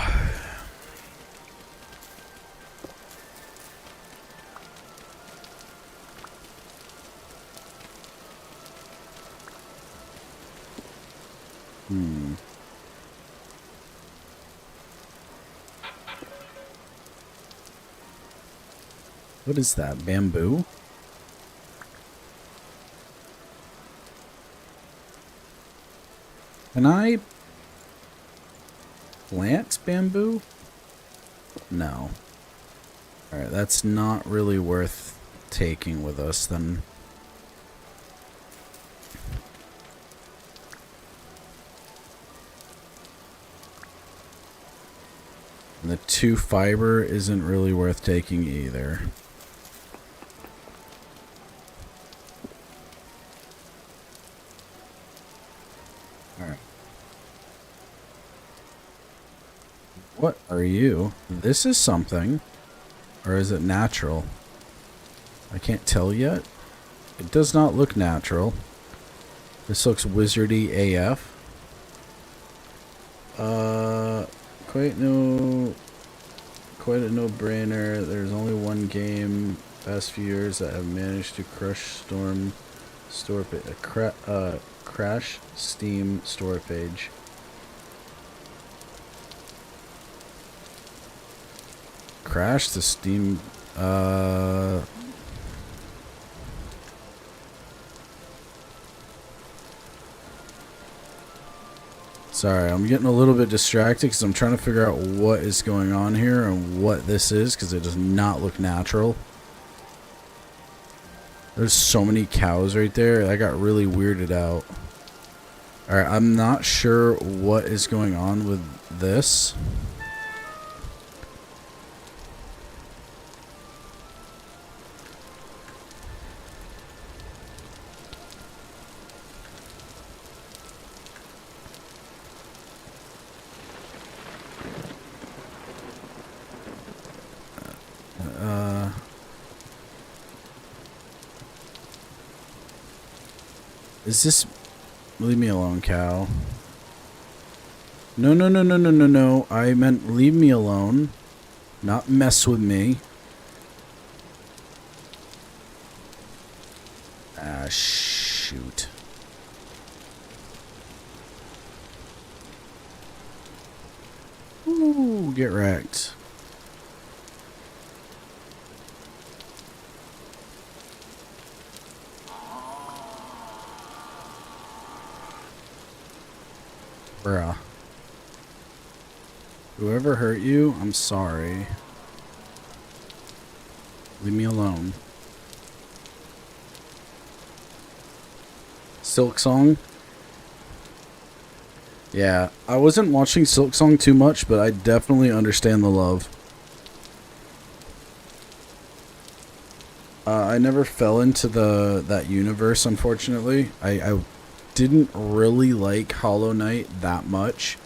S2: What is that? Bamboo? Can I plant bamboo? No. Alright, that's not really worth taking with us then. And the 2 fiber isn't really worth taking either. Alright. What are you? This is something. Or is it natural? I can't tell yet. It does not look natural. This looks wizardy AF. Quite a no-brainer. There's only one game past few years that have managed to crash Steam store page. Crash the Steam Sorry, I'm getting a little bit distracted because I'm trying to figure out what is going on here and what this is because it does not look natural. There's so many cows right there. I got really weirded out. Alright, I'm not sure what is going on with this. Is this... Leave me alone, cow. No, no, no, no, no, no, no. I meant leave me alone. Not mess with me. Ah, shoot. Ooh, get wrecked. Bruh. Whoever hurt you, I'm sorry. Leave me alone. Silk Song? Yeah, I wasn't watching Silk Song too much, but I definitely understand the love. I never fell into that universe, unfortunately. I didn't really like Hollow Knight that much,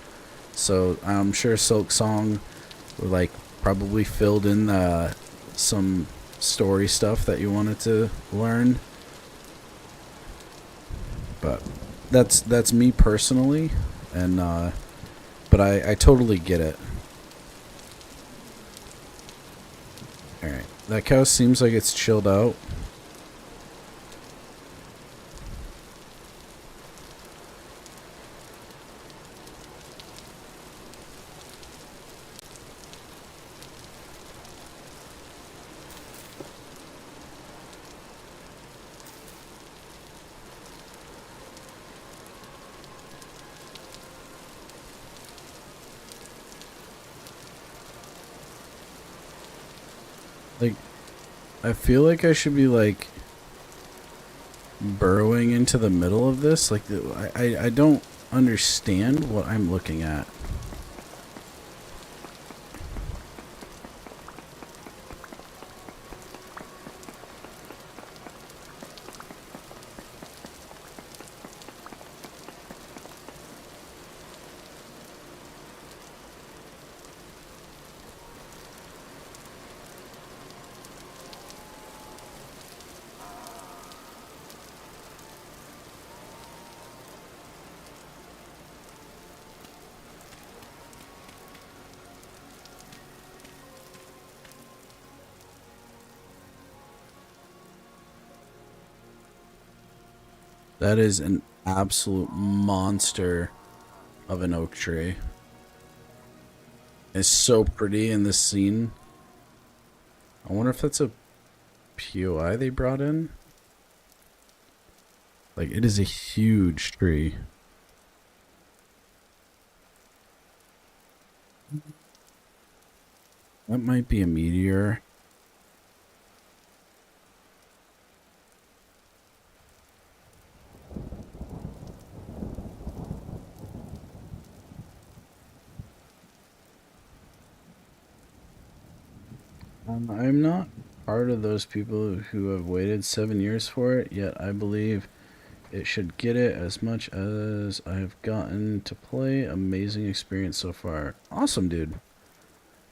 S2: so I'm sure Silk Song like probably filled in some story stuff that you wanted to learn. But that's me personally, and but I totally get it. All right, that cow seems like it's chilled out. Like, I feel like I should be like burrowing into the middle of this. Like, I don't understand what I'm looking at. That is an absolute monster of an oak tree. It's so pretty in this scene. I wonder if that's a POI they brought in. Like, it is a huge tree. That might be a meteor. I'm not part of those people who have waited 7 years for it, yet I believe it should get it as much as I have gotten to play. Amazing experience so far. Awesome, dude.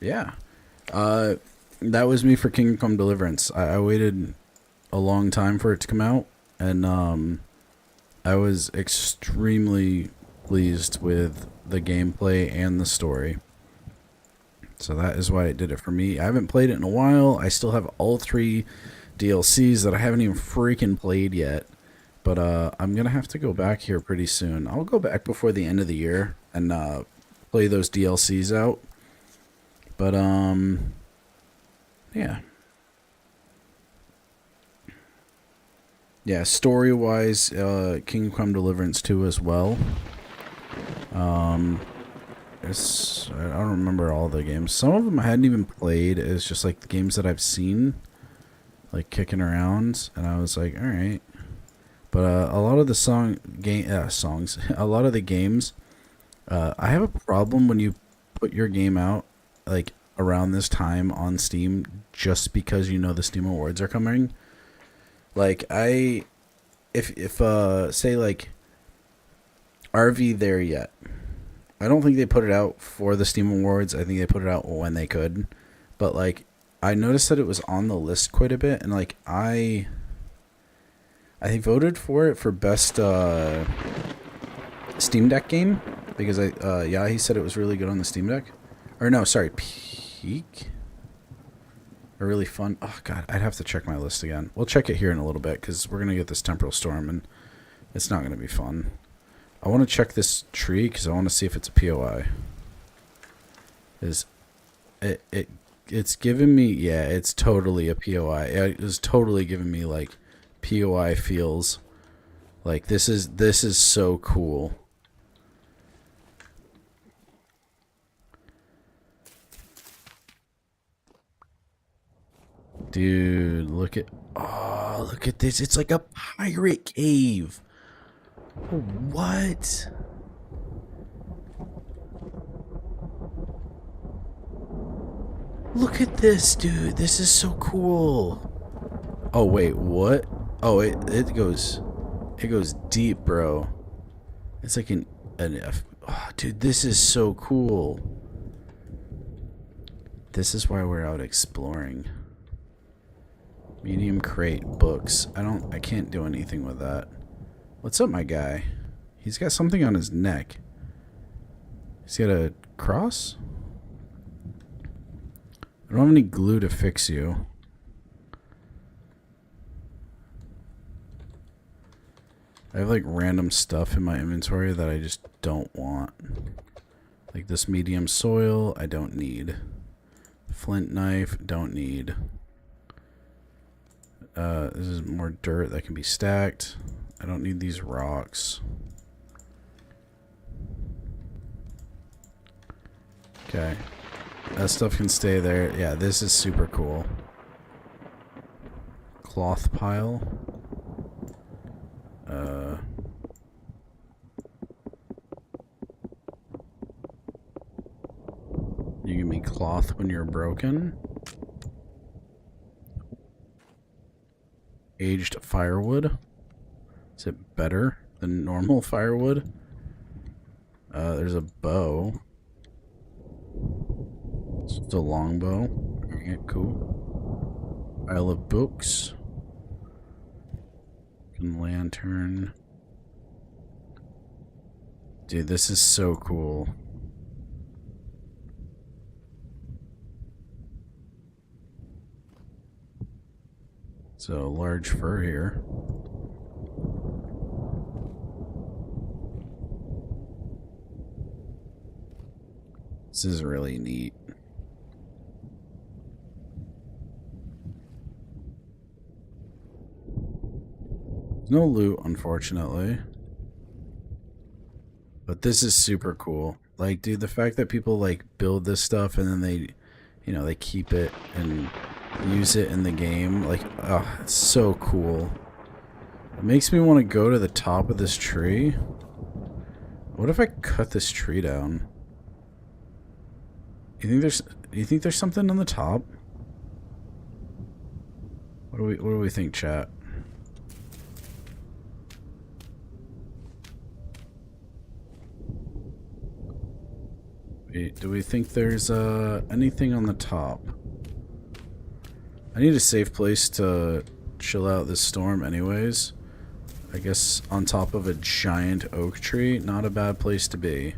S2: Yeah. That was me for Kingdom Come Deliverance. I waited a long time for it to come out, and I was extremely pleased with the gameplay and the story. So that is why it did it for me. I haven't played it in a while. I still have all 3 DLCs that I haven't even freaking played yet. But I'm going to have to go back here pretty soon. I'll go back before the end of the year and play those DLCs out. But, yeah. Yeah, story-wise, Kingdom Come Deliverance 2 as well. I don't remember all the games. Some of them I hadn't even played. It's just like the games that I've seen, like kicking around, and I was like, all right. But a lot of the songs, a lot of the games, I have a problem when you put your game out like around this time on Steam, just because you know the Steam Awards are coming. Like if say like RV There Yet. I don't think they put it out for the Steam Awards. I think they put it out when they could. But, like, I noticed that it was on the list quite a bit. And, like, I voted for it for best Steam Deck game. Because, yeah, he said it was really good on the Steam Deck. Or, no, sorry, Peak? Or really fun. Oh, God, I'd have to check my list again. We'll check it here in a little bit, because we're going to get this Temporal Storm, and it's not going to be fun. I want to check this tree because I want to see if it's a POI. It's giving me, yeah, it's totally a POI. It was totally giving me like POI feels. Like this is so cool. Dude, look at... Oh, look at this. It's like a pirate cave. What? Look at this, dude. This is so cool. Oh, wait, what? Oh, it goes deep, bro. It's like an oh, dude, this is so cool. This is why we're out exploring. Medium crate books. I can't do anything with that. What's up, my guy? He's got something on his neck. He's got a cross? I don't have any glue to fix you. I have like random stuff in my inventory that I just don't want. Like this medium soil, I don't need. Flint knife, don't need. This is more dirt that can be stacked. I don't need these rocks. Okay. That stuff can stay there. Yeah, this is super cool. Cloth pile. You give me cloth when you're broken. Aged firewood. Is it better than normal firewood? There's a bow. It's just a longbow. Alright, cool. Pile of books. Lantern. Dude, this is so cool. So, large fur here. This is really neat. There's no loot, unfortunately. But this is super cool. Like, dude, the fact that people, like, build this stuff and then they, you know, they keep it and use it in the game. Like, oh, it's so cool. It makes me want to go to the top of this tree. What if I cut this tree down? Do you think there's something on the top? What do we think, chat? Do we think there's anything on the top? I need a safe place to chill out this storm anyways. I guess on top of a giant oak tree, not a bad place to be.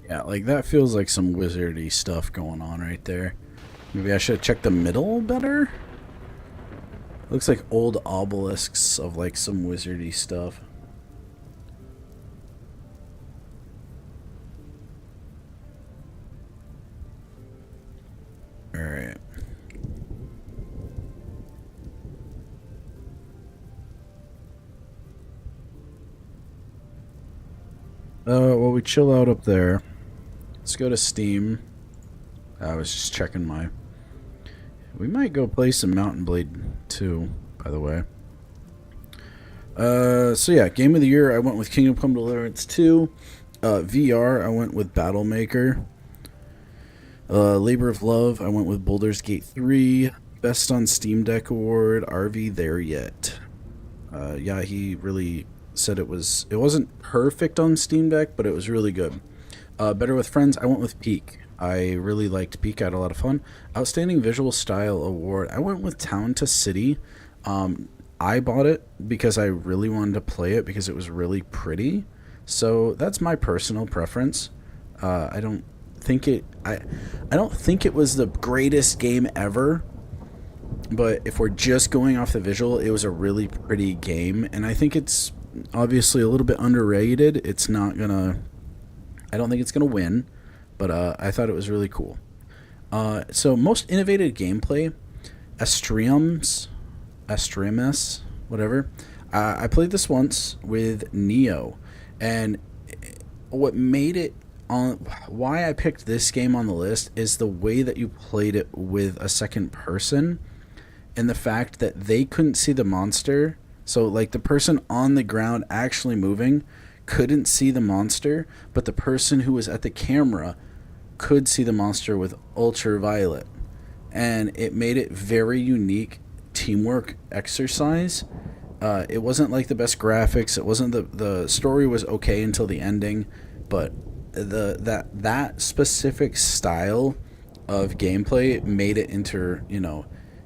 S2: Yeah, like that feels like some wizardy stuff going on right there. Maybe I should check the middle better? Looks like old obelisks of like some wizardy stuff. Alright. Well, we chill out up there. Let's go to Steam. I was just checking my... We might go play some Mountain Blade 2, by the way. So yeah, Game of the Year, I went with Kingdom Come Deliverance 2. VR, I went with Battle Maker. Labor of Love, I went with Baldur's Gate 3. Best on Steam Deck award. RV there yet? Yeah, he really said it wasn't perfect on Steam Deck, but it was really good. Better with friends. I went with Peak. I really liked Peak. I had a lot of fun. Outstanding visual style award. I went with Town to City. I bought it because I really wanted to play it because it was really pretty. So that's my personal preference. I don't think it. I don't think it was the greatest game ever. But if we're just going off the visual, it was a really pretty game, and I think it's obviously a little bit underrated. It's not gonna. I don't think it's gonna win, but I thought it was really cool. So most innovative gameplay, Astreams, whatever. I played this once with Neo, and what made it on why I picked this game on the list is the way that you played it with a second person, and the fact that they couldn't see the monster. So like the person on the ground actually moving couldn't see the monster, but the person who was at the camera could see the monster with ultraviolet, and it made it very unique teamwork exercise. It wasn't like the best graphics. It wasn't the story was okay until the ending, but that specific style of gameplay made it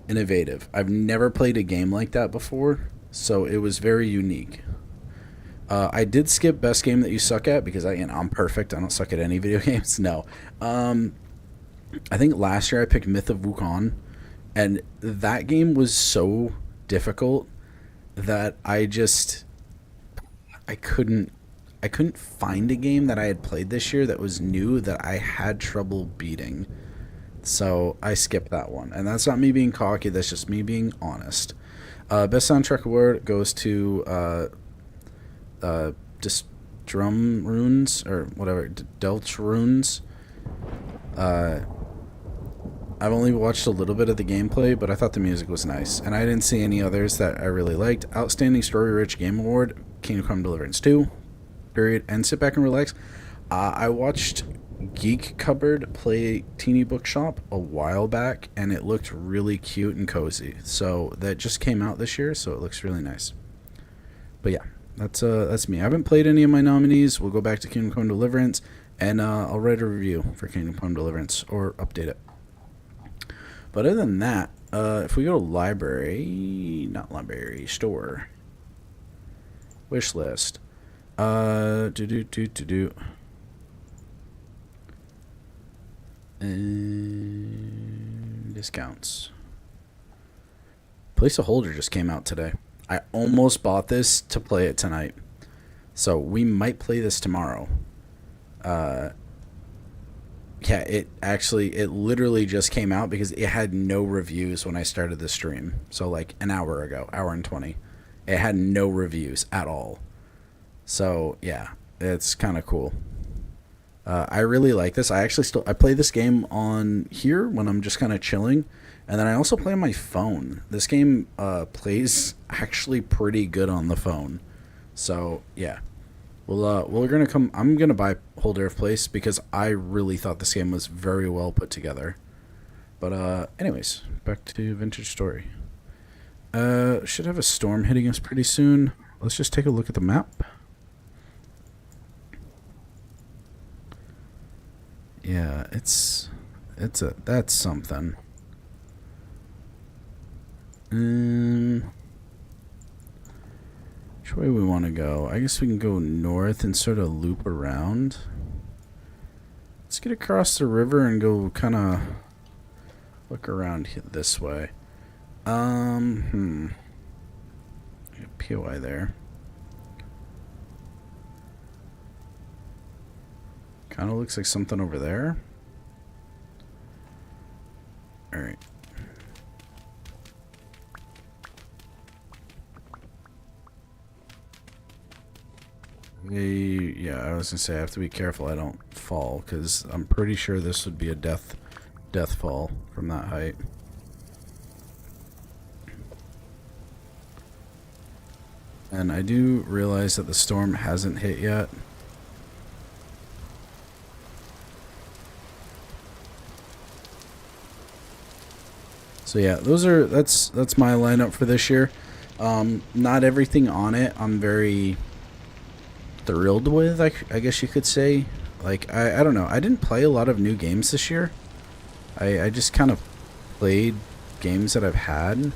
S2: innovative. I've never played a game like that before, so it was very unique. I did skip best game that you suck at because I'm perfect. I don't suck at any video games. No. I think last year I picked Myth of Wukong, and that game was so difficult that I couldn't find a game that I had played this year that was new that I had trouble beating. So I skipped that one. And that's not me being cocky, that's just me being honest. Best soundtrack award goes to just Drum Runes or whatever, Delch Runes. I've only watched a little bit of the gameplay, but I thought the music was nice, and I didn't see any others that I really liked. Outstanding Story Rich Game Award, Kingdom Come Deliverance 2, period, and sit back and relax. I watched Geek Cupboard play Teeny Bookshop a while back, and it looked really cute and cozy. So that just came out this year, so it looks really nice. But yeah, that's me. I haven't played any of my nominees. We'll go back to Kingdom Come Deliverance, and I'll write a review for Kingdom Come Deliverance or update it. But other than that, if we go to store, wish list, discounts. Place a Holder just came out today. I almost bought this to play it tonight, so we might play this tomorrow. Yeah, it literally just came out because it had no reviews when I started the stream. So like an hour ago, hour and 20. It had no reviews at all. So yeah, it's kind of cool. I really like this. I play this game on here when I'm just kind of chilling. And then I also play on my phone. This game plays actually pretty good on the phone. So yeah. We're gonna come. I'm gonna buy Holder of Place because I really thought this game was very well put together. But anyways, back to Vintage Story. Should have a storm hitting us pretty soon. Let's just take a look at the map. Yeah, that's something. Which way we want to go? I guess we can go north and sort of loop around. Let's get across the river and go kind of look around this way. POI there. Kind of looks like something over there. Alright. Yeah, I was gonna say I have to be careful I don't fall, because I'm pretty sure this would be a death fall from that height. And I do realize that the storm hasn't hit yet. So So yeah, that's my lineup for this year. Not everything on it I'm very thrilled with, I guess you could say. Like, I don't know. I didn't play a lot of new games this year. I just kind of played games that I've had.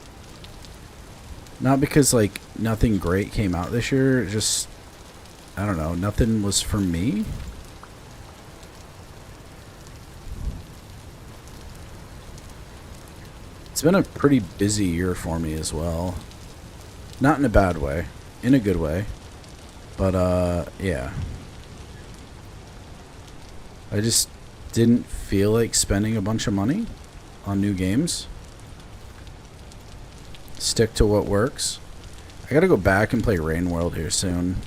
S2: Not because, like, nothing great came out this year. Just, I don't know. Nothing was for me. It's been a pretty busy year for me as well. Not in a bad way. In a good way. But, yeah. I just didn't feel like spending a bunch of money on new games. Stick to what works. I gotta go back and play Rain World here soon.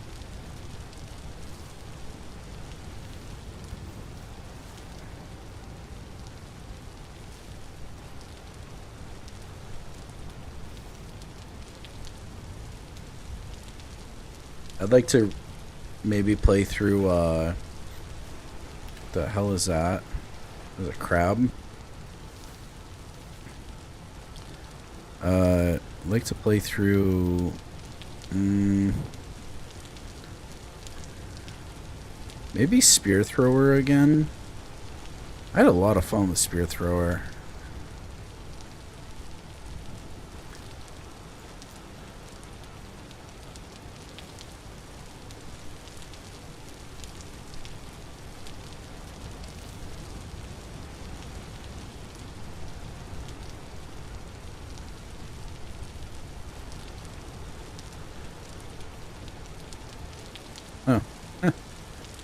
S2: I'd like to maybe play through, the hell is that? There's a crab. I'd like to play through... maybe Spear Thrower again. I had a lot of fun with Spear Thrower. Oh,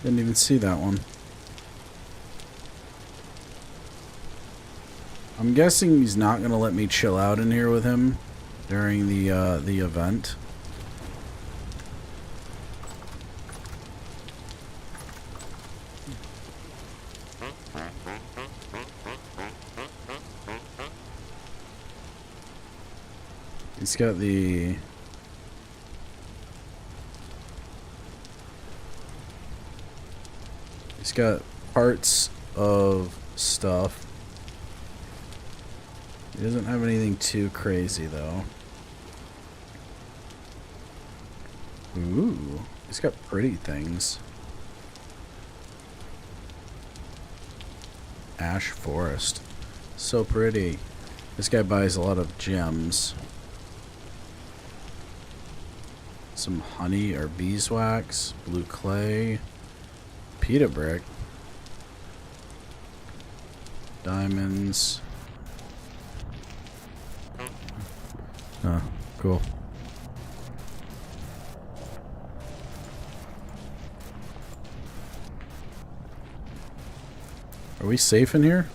S2: didn't even see that one. I'm guessing he's not gonna let me chill out in here with him during the event. He's got the... He's got parts of stuff. He doesn't have anything too crazy, though. Ooh, he's got pretty things. Ash Forest. So pretty. This guy buys a lot of gems. Some honey or beeswax, blue clay, pita brick, diamonds. Oh, cool. Are we safe in here?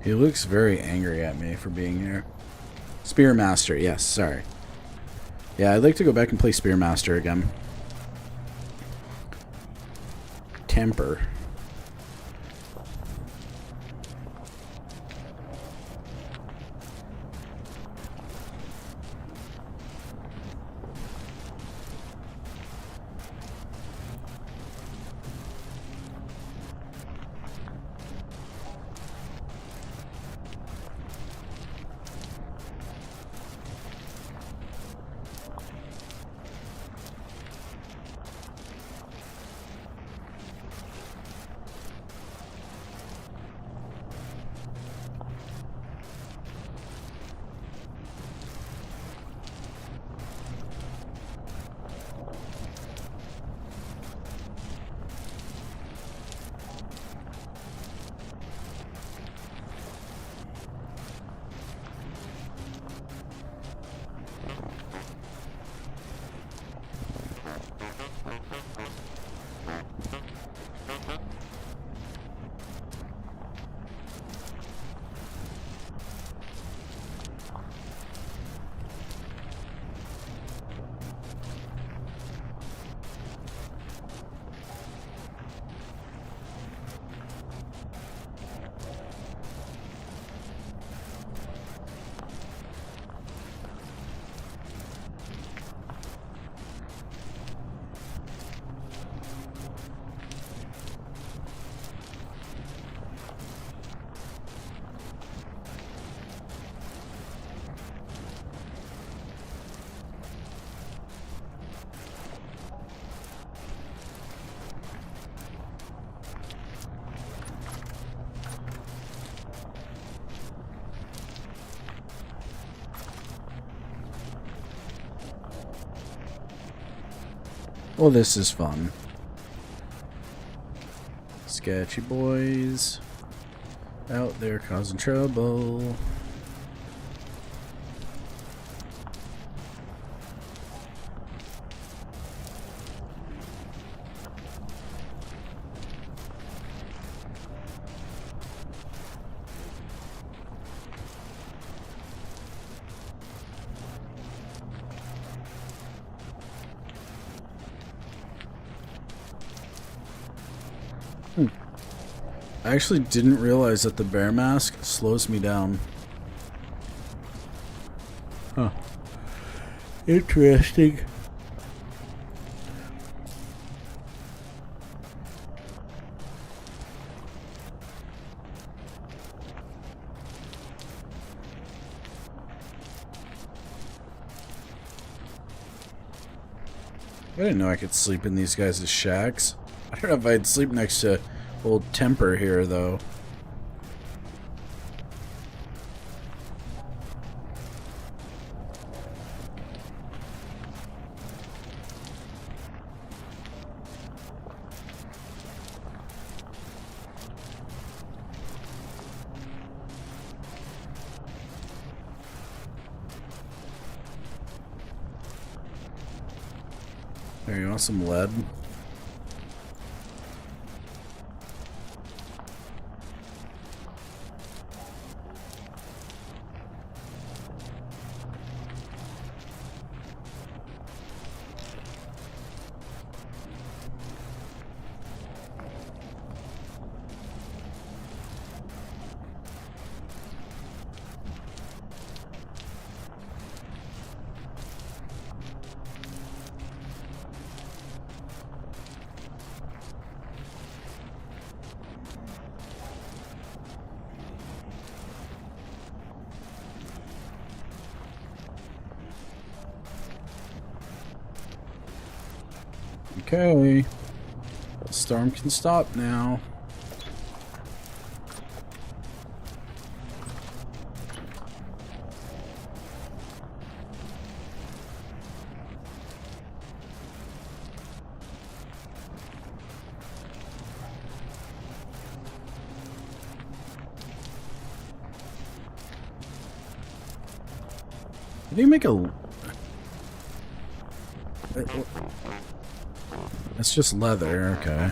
S2: He looks very angry at me for being here. Spearmaster, yes, sorry. Yeah, I'd like to go back and play Spearmaster again. Temper. Well, this is fun. Sketchy boys out there causing trouble. I actually didn't realize that the bear mask slows me down. Huh. Interesting. I didn't know I could sleep in these guys' shacks. I don't know if I'd sleep next to old Temper here, though. There you want some lead? Okay. The storm can stop now. Did he make a... It's just leather, okay.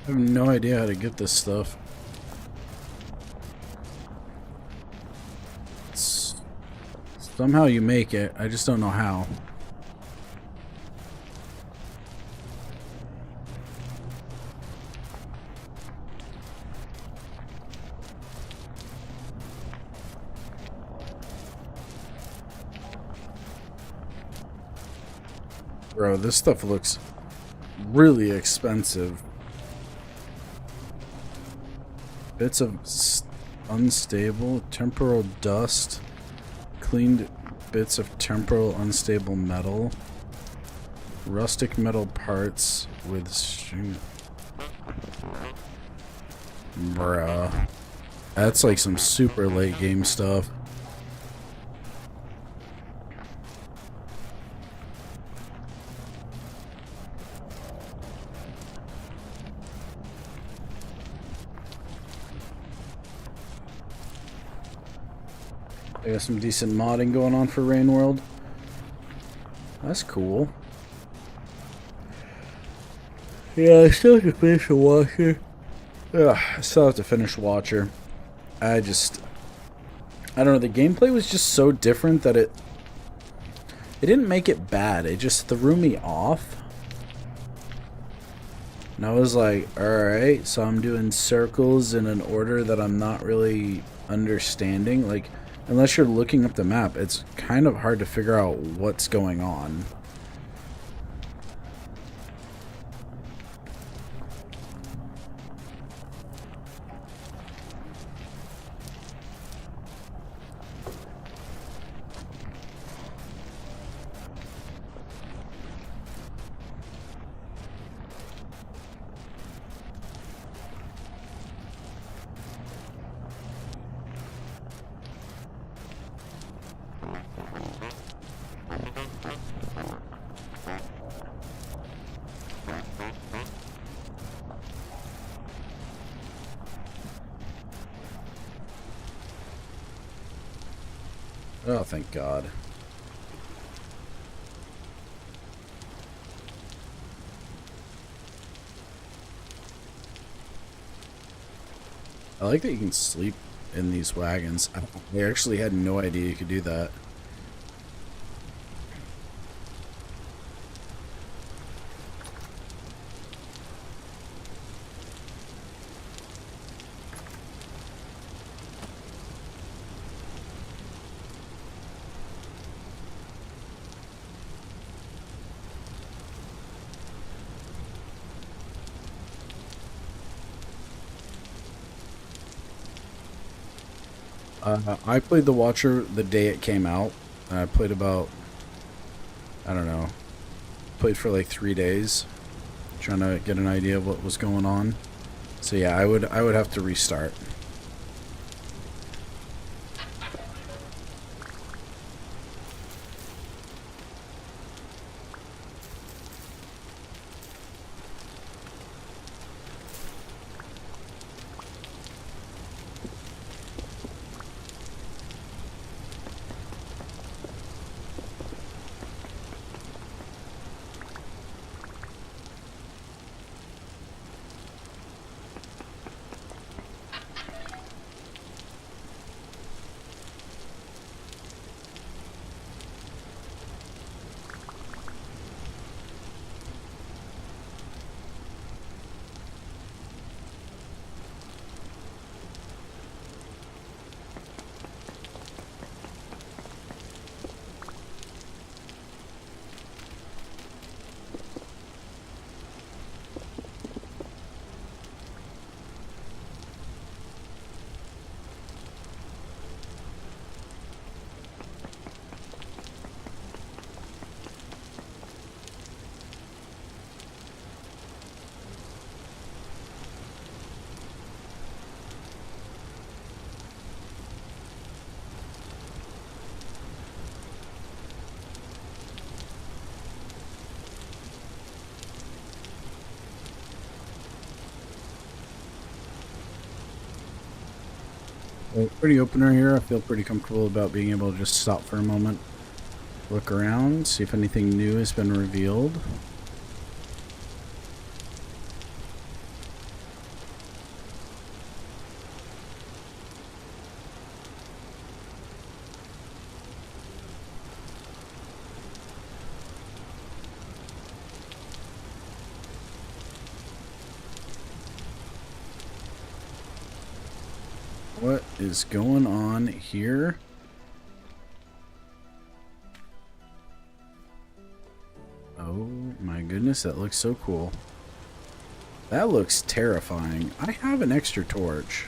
S2: I have no idea how to get this stuff. Somehow you make it. I just don't know how. Bro, this stuff looks really expensive. Bits of unstable temporal dust. Cleaned bits of temporal unstable metal. Rustic metal parts with string. Bruh. That's like some super late game stuff. I got some decent modding going on for Rain World. That's cool. Yeah, I still have to finish the Watcher. Ugh, I still have to finish Watcher. I don't know, the gameplay was just so different that it didn't make it bad, it just threw me off. And I was like, alright, so I'm doing circles in an order that I'm not really understanding. Like, unless you're looking up the map, it's kind of hard to figure out what's going on. Oh, thank God. I like that you can sleep in these wagons. I actually had no idea you could do that. I played The Watcher the day it came out. I played about, I don't know, played for like 3 days, trying to get an idea of what was going on. So yeah, I would have to restart. Well, pretty opener here. I feel pretty comfortable about being able to just stop for a moment, look around, see if anything new has been revealed. What is going on here? Oh my goodness, that looks so cool. That looks terrifying. I have an extra torch.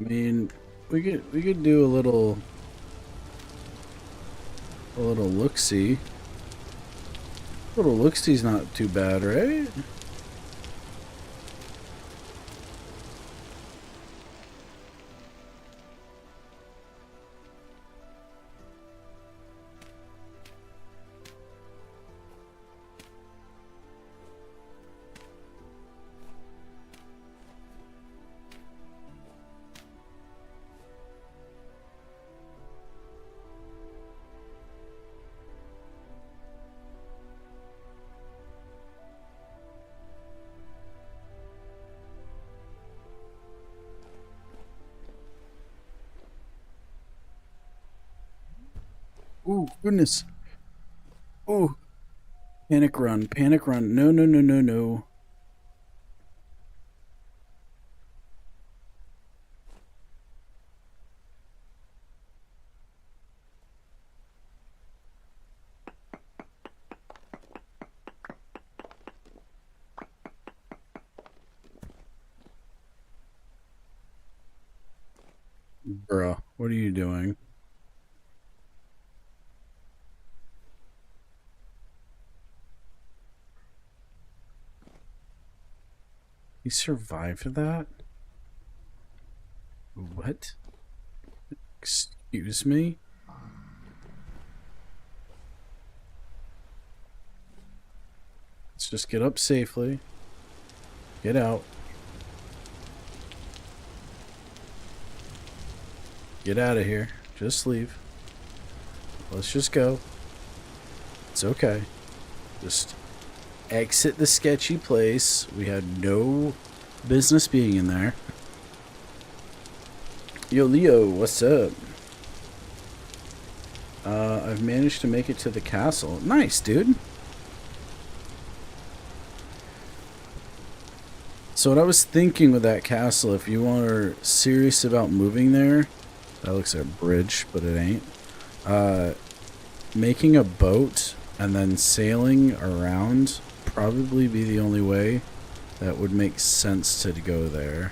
S2: I mean, we could do a little look-see. Little look-see's not too bad, right? Ooh, goodness. Ooh. Panic run, panic run. No, no, no, no, no. Bruh, what are you doing? He survived that? What? Excuse me? Let's just get up safely. Get out. Get out of here. Just leave. Let's just go. It's okay. Just exit the sketchy place. We had no business being in there. Yo, Leo, what's up? I've managed to make it to the castle. Nice, dude. So what I was thinking with that castle, if you are serious about moving there, that looks like a bridge, but it ain't. Making a boat and then sailing around probably be the only way that would make sense to go there.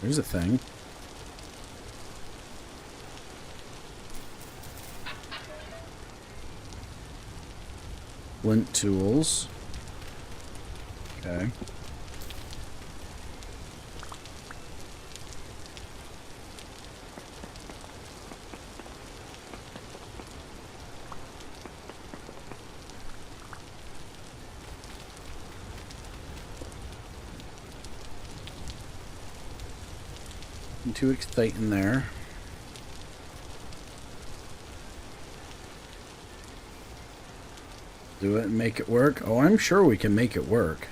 S2: There's a thing. Flint tools. Okay. Too exciting there. Do it and make it work? Oh, I'm sure we can make it work.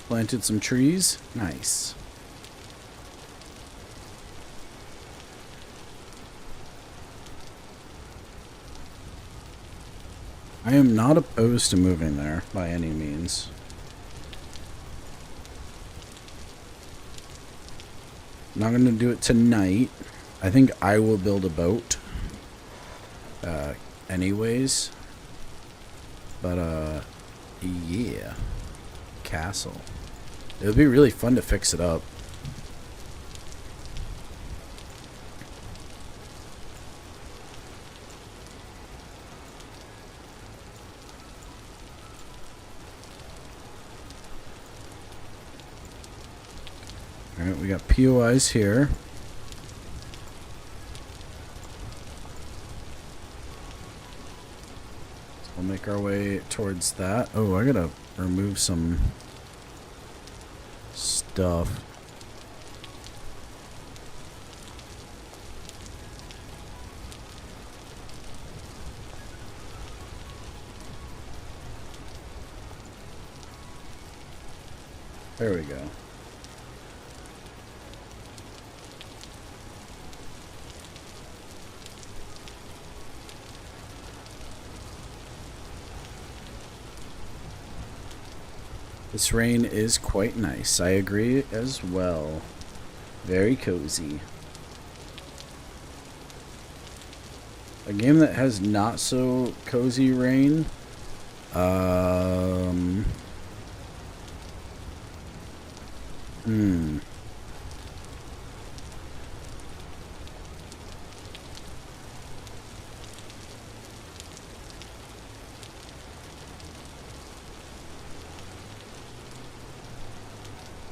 S2: Planted some trees. Nice. I am not opposed to moving there by any means. Not gonna do it tonight. I think I will build a boat. Anyways. But, yeah. Castle. It would be really fun to fix it up. Alright, we got POIs here. We'll make our way towards that. Oh, I gotta remove some stuff. There we go. This rain is quite nice. I agree as well. Very cozy. A game that has not so cozy rain.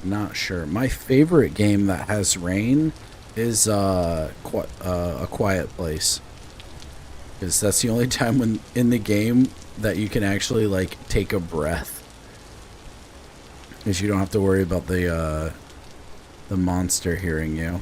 S2: Not sure. My favorite game that has rain is A Quiet Place, because that's the only time when in the game that you can actually like take a breath, because you don't have to worry about the monster hearing you.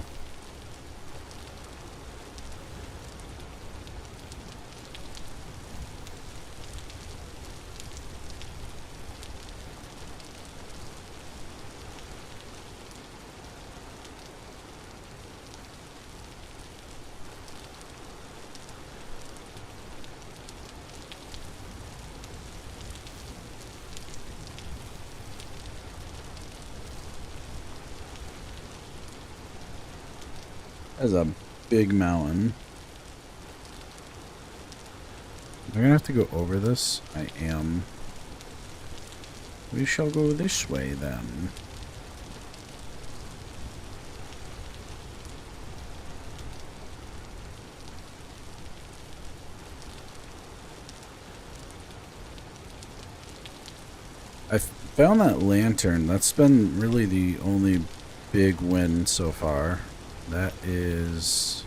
S2: That's a big mountain. Am I gonna have to go over this? I am. We shall go this way then. I found that lantern. That's been really the only big win so far. That is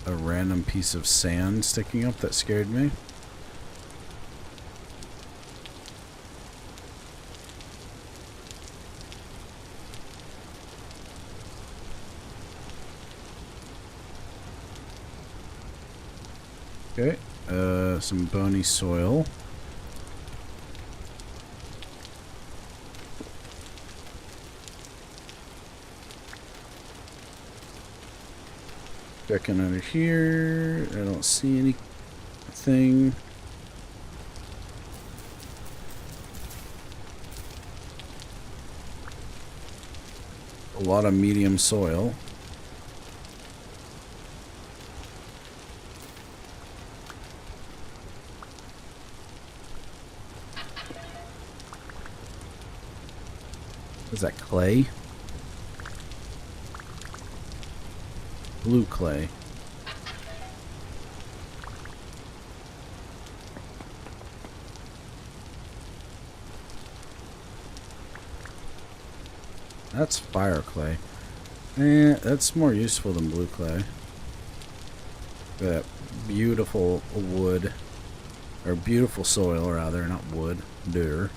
S2: a random piece of sand sticking up that scared me. Okay, some bony soil. Checking under here. I don't see anything. A lot of medium soil. Is that clay? Blue clay. That's fire clay. That's more useful than blue clay. That beautiful wood. Or beautiful soil, rather, not wood. Dirt.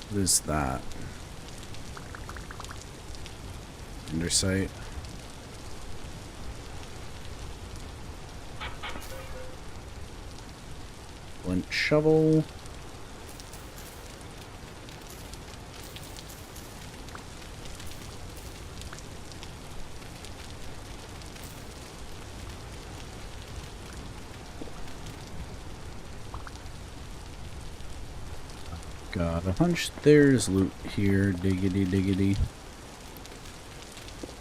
S2: What is that? Undersight. Flint shovel. Got a hunch there's loot here, diggity diggity.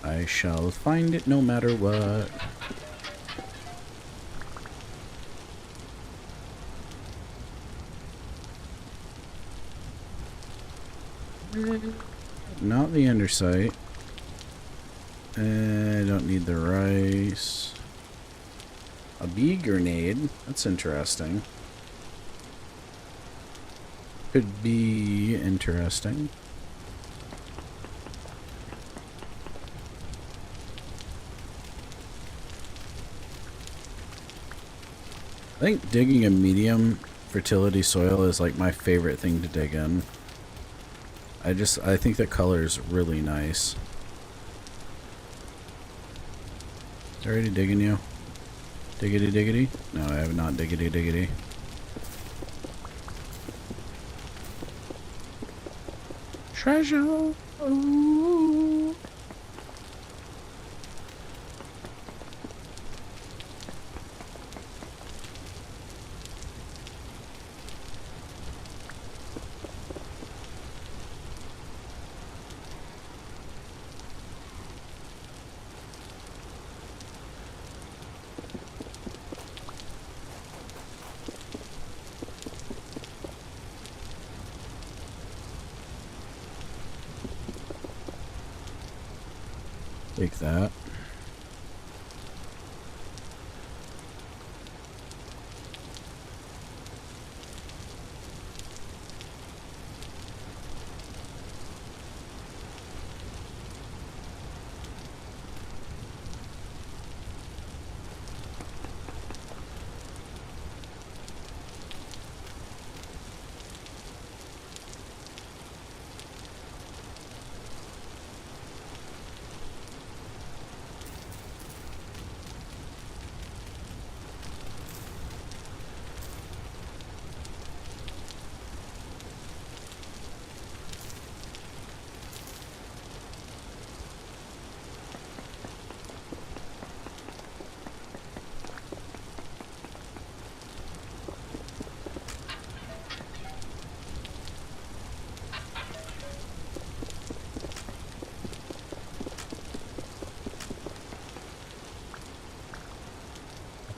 S2: I shall find it no matter what. Not the undersight. I don't need the rice. A bee grenade. That's interesting. Could be interesting. I think digging a medium fertility soil is like my favorite thing to dig in. I think the color is really nice. Already digging you? Diggity diggity? No, I have not diggity diggity. Treasure! Ooh. Take that.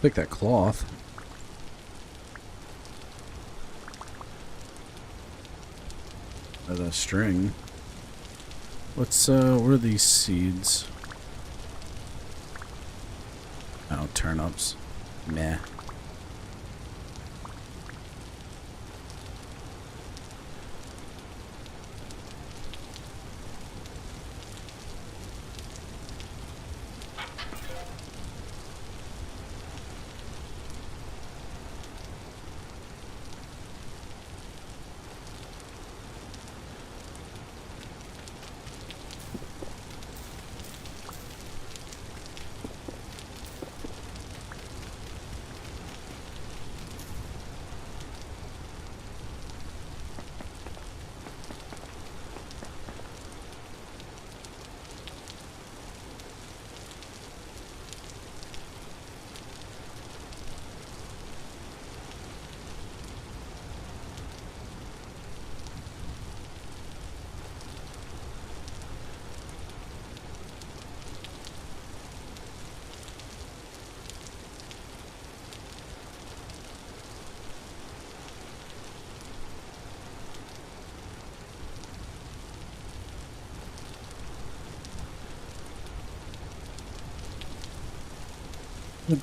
S2: Pick that cloth. The string. What are these seeds? Oh, turnips. Meh.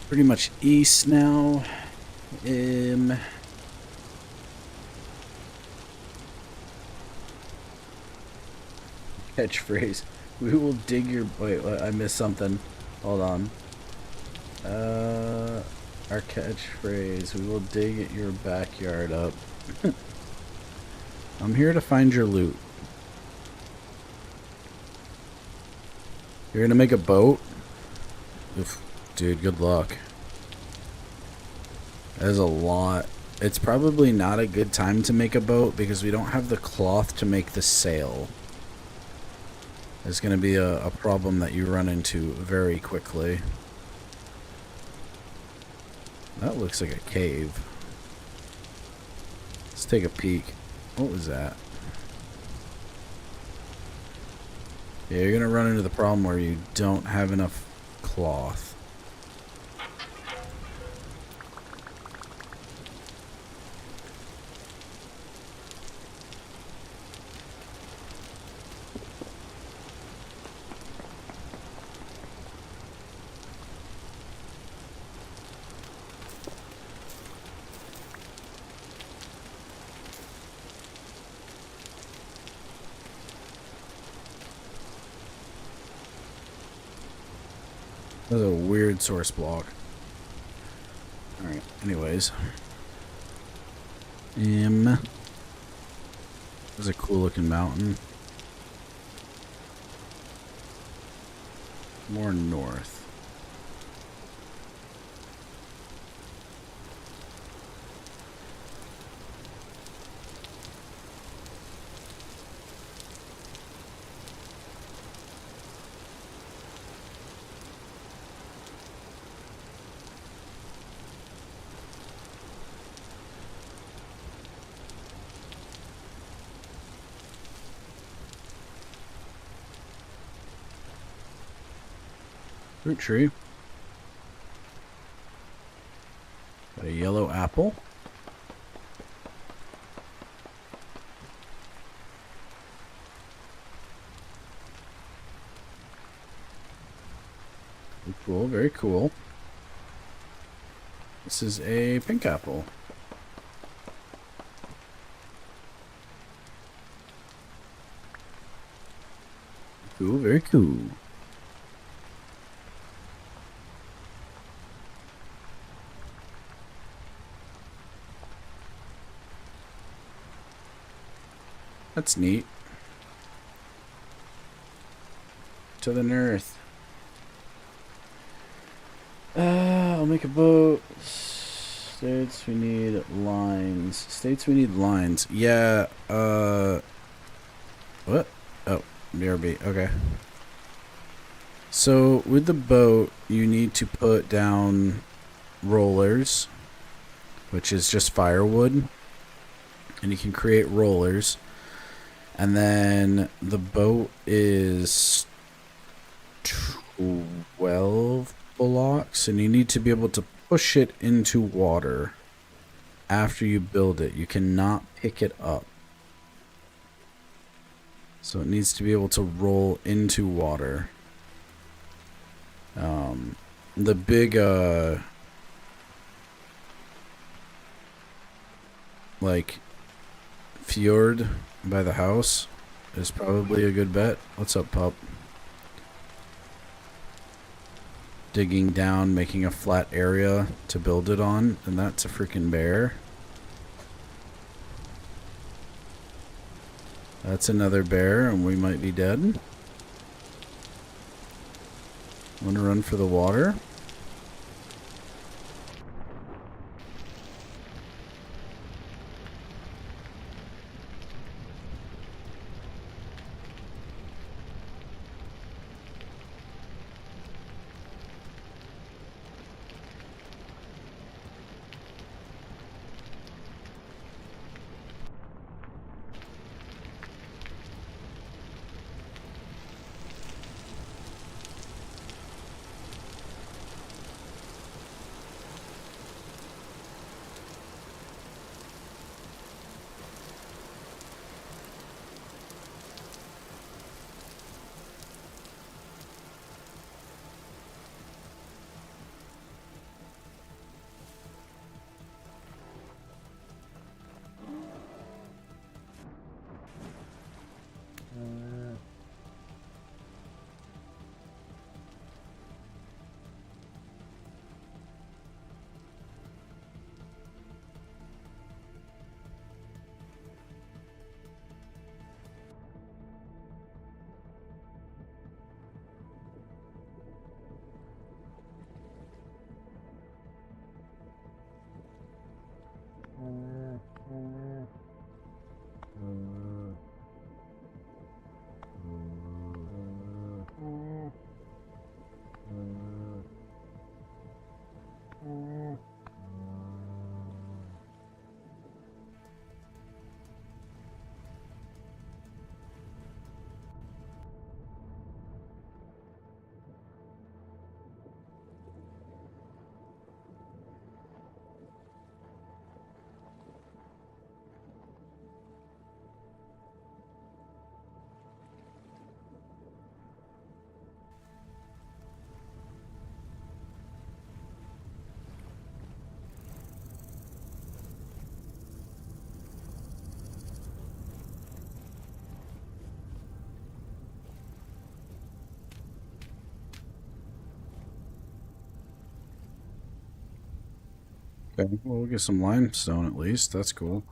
S2: Pretty much east now. Catchphrase. We will dig your... Wait, I missed something. Hold on. Our catchphrase. We will dig your backyard up. I'm here to find your loot. You're gonna make a boat? Oof. Dude, good luck. That is a lot. It's probably not a good time to make a boat because we don't have the cloth to make the sail. It's going to be a problem that you run into very quickly. That looks like a cave. Let's take a peek. What was that? Yeah, you're gonna run into the problem where you don't have enough cloth. That's a weird source block. Alright, anyways. There's a cool looking mountain. More north. Fruit tree. Got a yellow apple. Very cool, very cool. This is a pink apple. Cool, very cool. That's neat. To the earth. I'll make a boat. States we need lines. States we need lines. Yeah, what? Oh, BRB. Okay. So, with the boat, you need to put down rollers, which is just firewood. And you can create rollers. And then the boat is 12 blocks, and you need to be able to push it into water after you build it. You cannot pick it up. So it needs to be able to roll into water. The big, like, fjord by the house is probably a good bet. What's up, pup? Digging down, making a flat area to build it on, and that's a freaking bear. That's another bear, and we might be dead. Want to run for the water? Okay, well, we'll get some limestone at least. That's cool.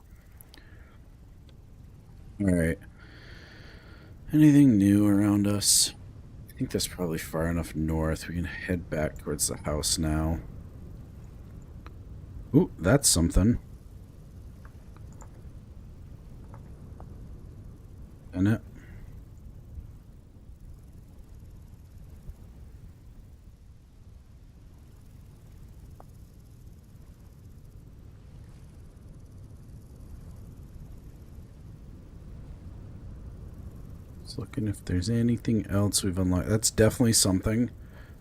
S2: Alright. Anything new around us? I think that's probably far enough north. We can head back towards the house now. Ooh, that's something. Isn't it? Just looking if there's anything else we've unlocked. That's definitely something.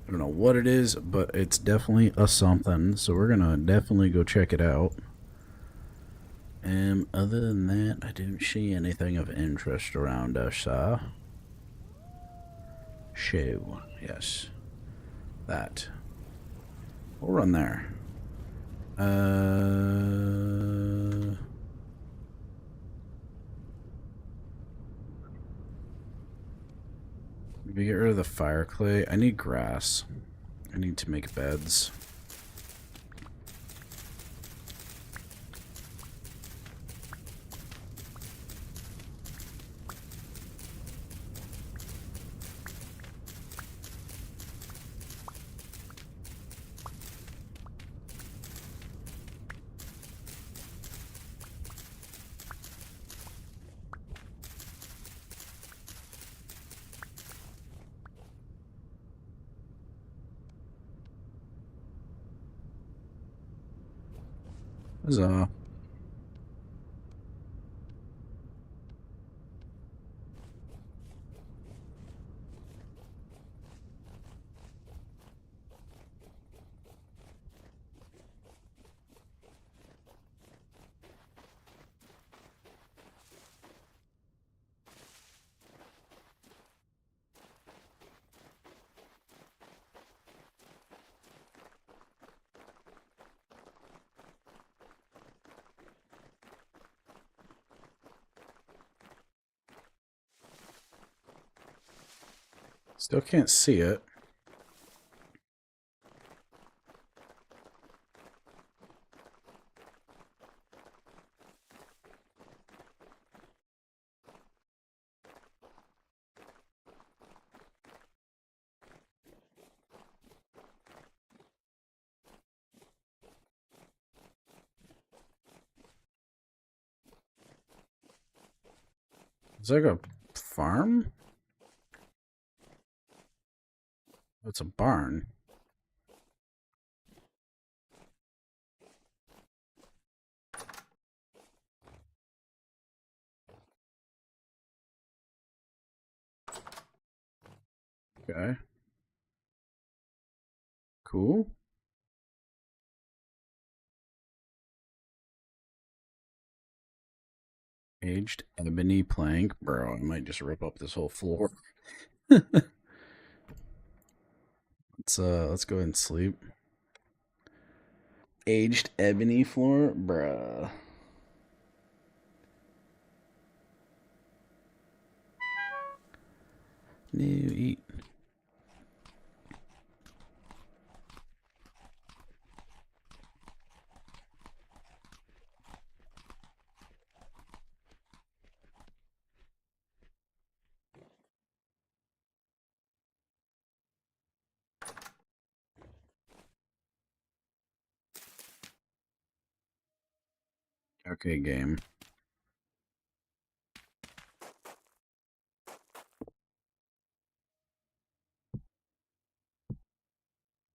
S2: I don't know what it is, but it's definitely a something. So we're gonna definitely go check it out. Other than that, I didn't see anything of interest around us. Shoe, yes, that. We'll run there. Maybe get rid of the fire clay. I need grass. I need to make beds. Huzzah. Still can't see it. Is that like a farm? It's a barn. Okay. Cool. Aged ebony plank. Bro, I might just rip up this whole floor. Let's go ahead and sleep. Aged ebony floor? Bruh. No, eat. Okay, game.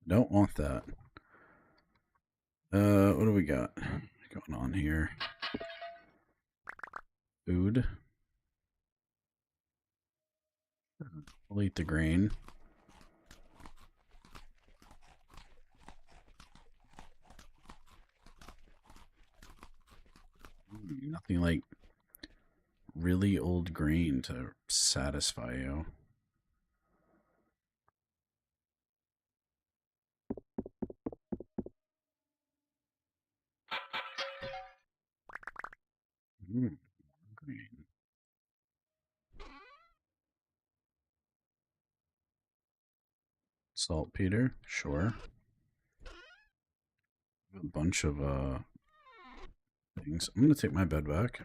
S2: Don't want that. What do we got going on here? Food. We'll eat the grain. Nothing like really old grain to satisfy you. Grain. Saltpeter, sure. A bunch of things. I'm gonna take my bed back.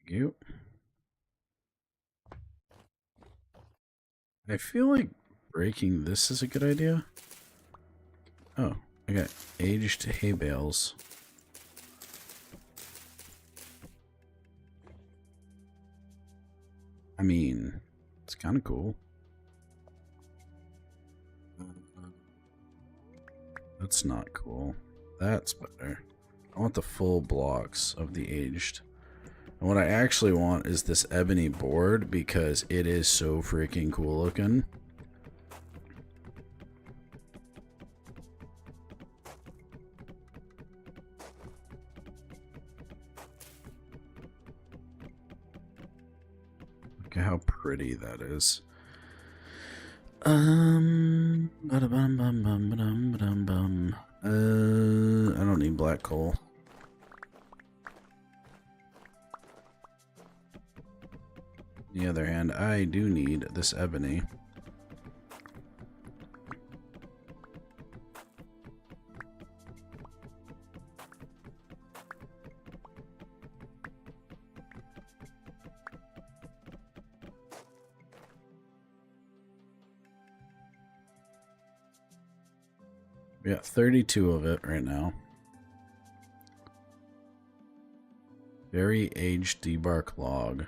S2: Thank you. I feel like breaking this is a good idea. Oh, I got aged hay bales. I mean, it's kind of cool. That's not cool. That's better. I want the full blocks of the aged. And what I actually want is this ebony board because it is so freaking cool looking. Look at how pretty that is. I don't need black coal. On the other hand, I do need this ebony. We got 32 of it right now. Very aged debark log.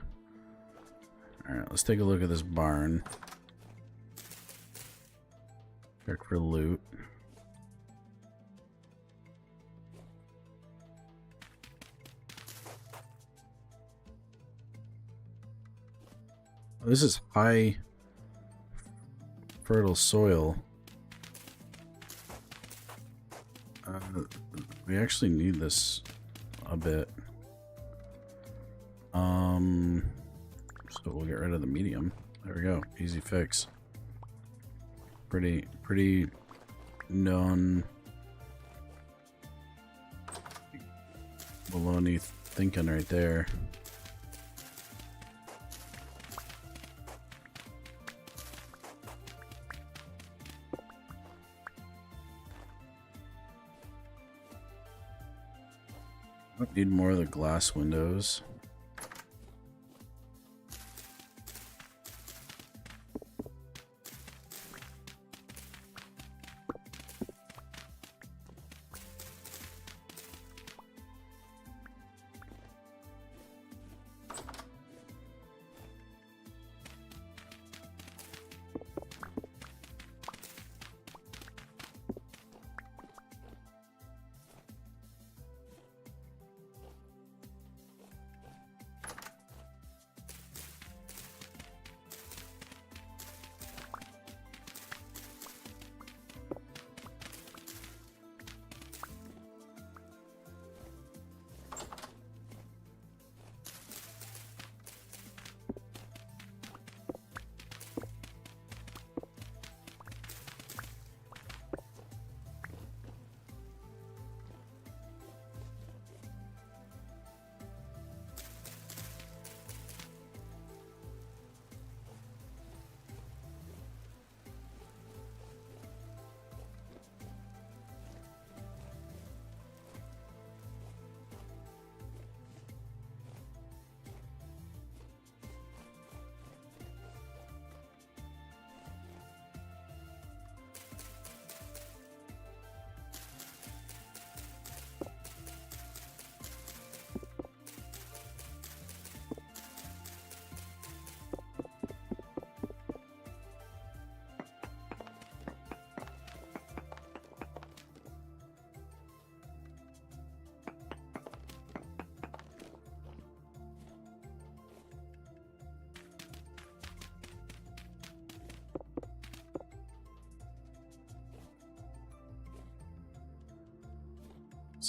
S2: Alright, let's take a look at this barn. Check for loot. This is high fertile soil. We actually need this a bit. So we'll get rid of the medium. There we go. Easy fix. Pretty non baloney thinking right there. Need more of the glass windows.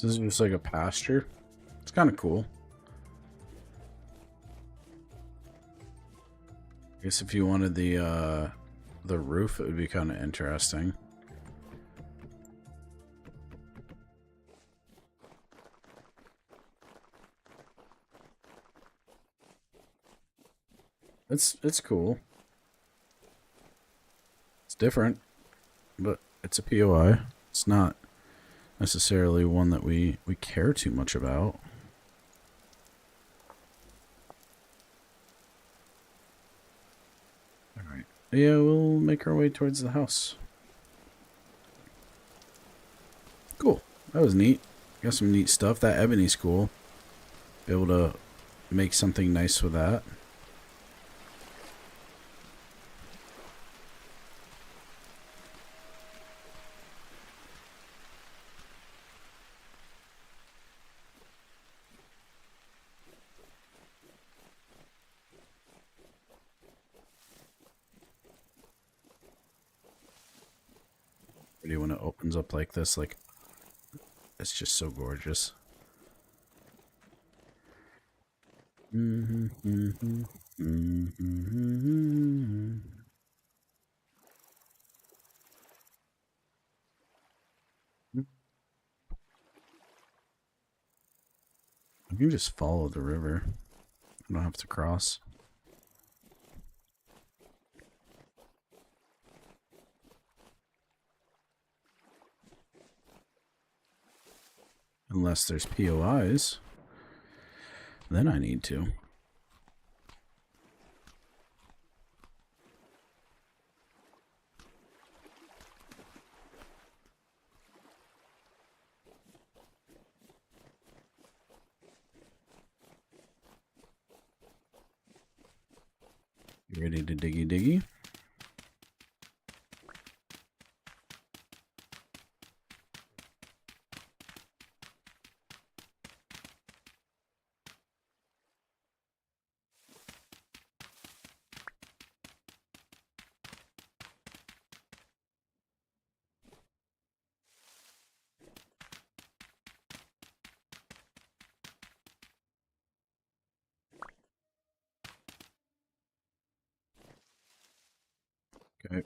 S2: This is just like a pasture. It's kind of cool. I guess if you wanted the roof, it would be kind of interesting. It's cool. It's different, but it's a POI. It's not necessarily one that we care too much about. All right. Yeah, we'll make our way towards the house. Cool. That was neat. Got some neat stuff. That ebony's cool. Be able to make something nice with that. Pretty when it opens up like this, like, it's just so gorgeous. I can just follow the river. I don't have to cross. Unless there's POIs. Then I need to. You ready to diggy diggy? Okay.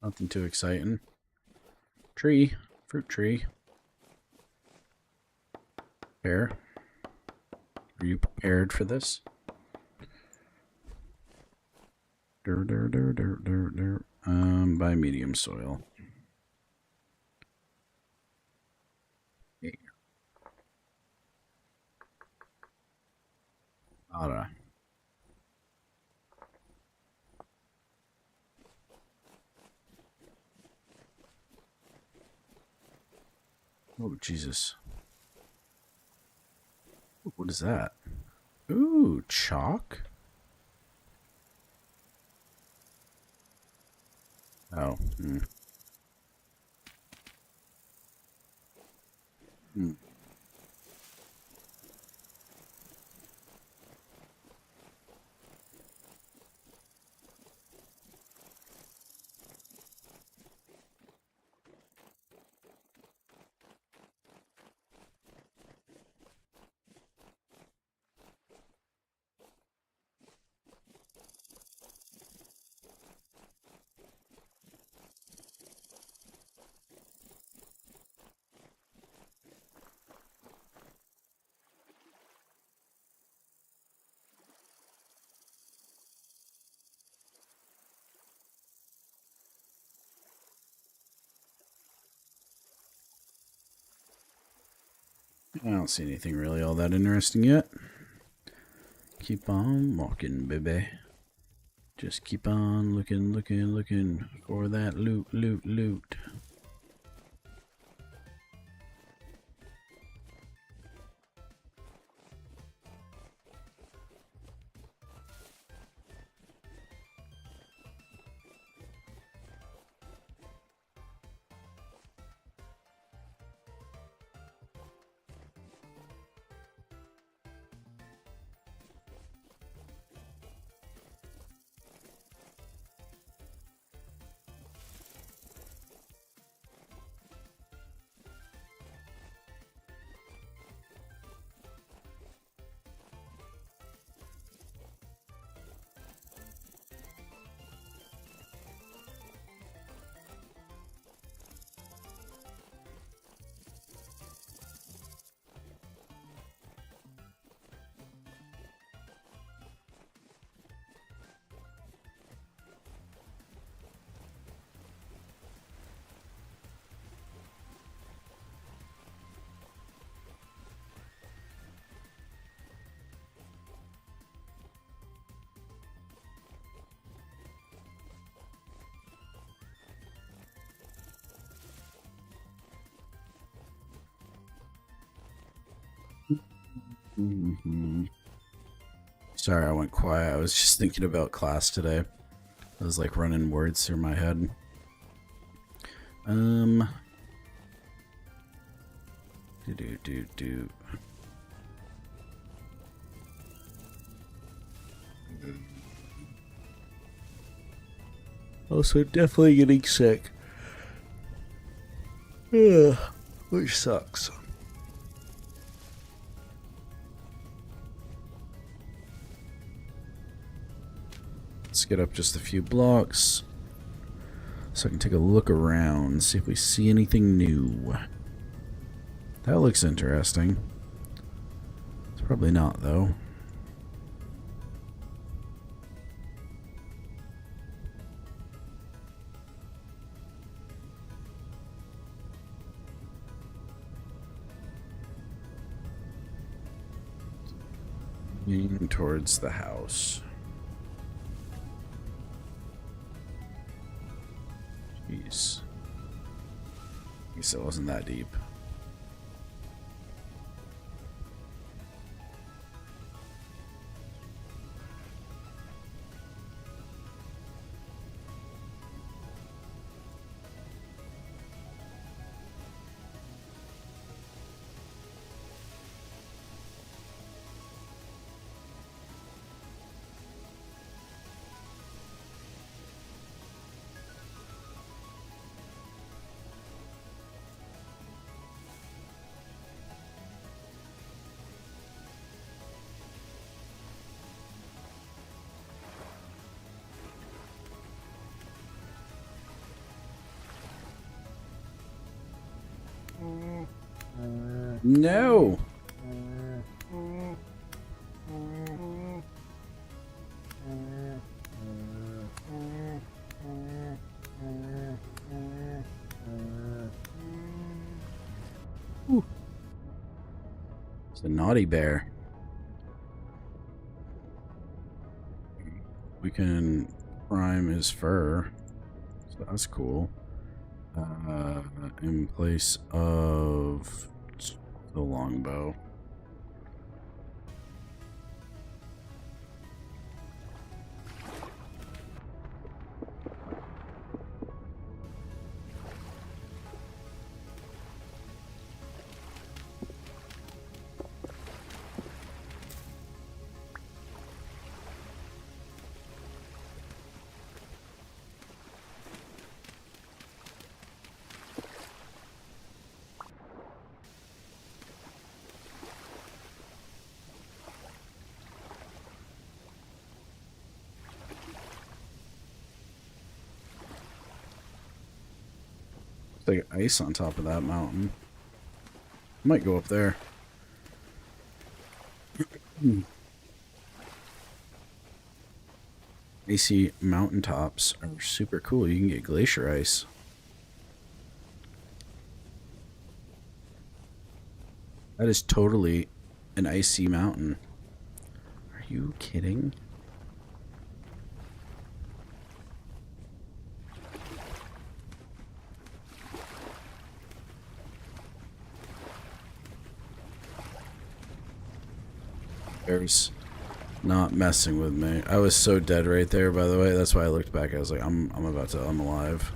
S2: Nothing too exciting. Tree. Fruit tree. Pear. Are you prepared for this? By medium soil. Yeah. Alright. Oh, Jesus. What is that? Ooh, chalk? Oh. Hmm. Hmm. I don't see anything really all that interesting yet. Keep on walking, baby. Just keep on looking for that loot. Sorry, I went quiet. I was just thinking about class today. I was like running words through my head. Do. Also, definitely getting sick. Yeah, which sucks. Let's get up just a few blocks so I can take a look around, see if we see anything new. That looks interesting. It's probably not, though. Leaning towards the house. Jeez. I guess it wasn't that deep. No! Ooh. It's a naughty bear. We can prime his fur, so that's cool. In place of the longbow. Like ice on top of that mountain. Might go up there. AC mountaintops are super cool. You can get glacier ice. That is totally an icy mountain. Are you kidding? Bear's not messing with me. I was so dead right there, by the way. That's why I looked back. I was like, I'm alive.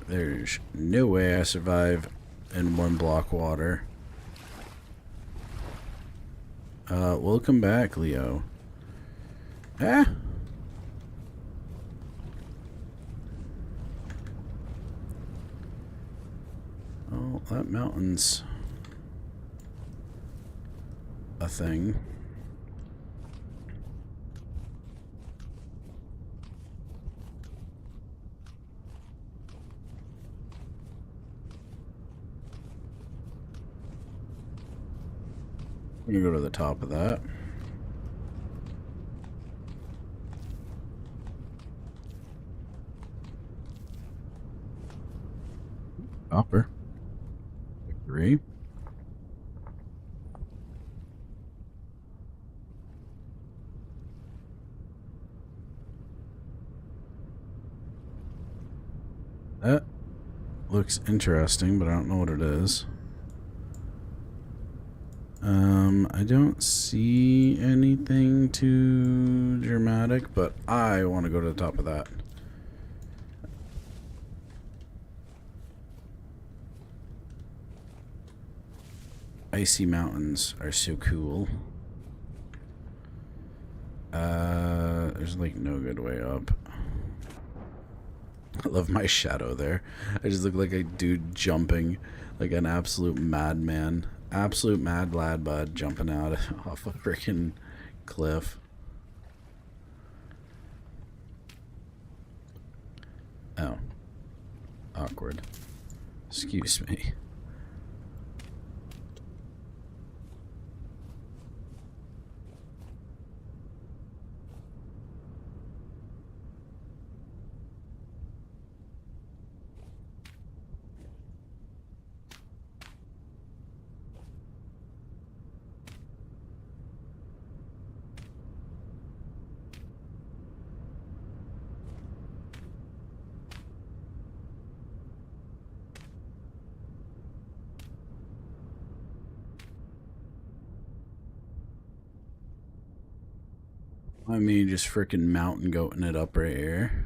S2: There's no way I survive in 1 block water. Welcome back, Leo. Ah! Oh, that mountain's a thing. We're gonna go to the top of that. Copper. Victory. That looks interesting, but I don't know what it is. I don't see anything too dramatic, but I want to go to the top of that. Icy mountains are so cool. There's like no good way up. I love my shadow there. I just look like a dude jumping like an absolute madman. Absolute mad lad bud jumping out off a freaking cliff. Oh. Awkward. Excuse me. I mean, just freaking mountain goating it up right here.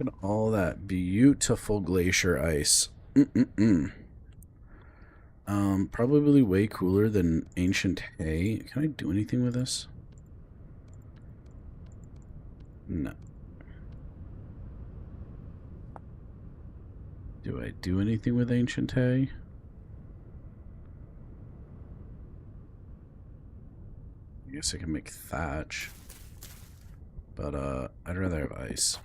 S2: Look at all that beautiful glacier ice. Probably way cooler than ancient hay. Can I do anything with this? No. Do I do anything with ancient hay? I guess I can make thatch. But, I'd rather have ice.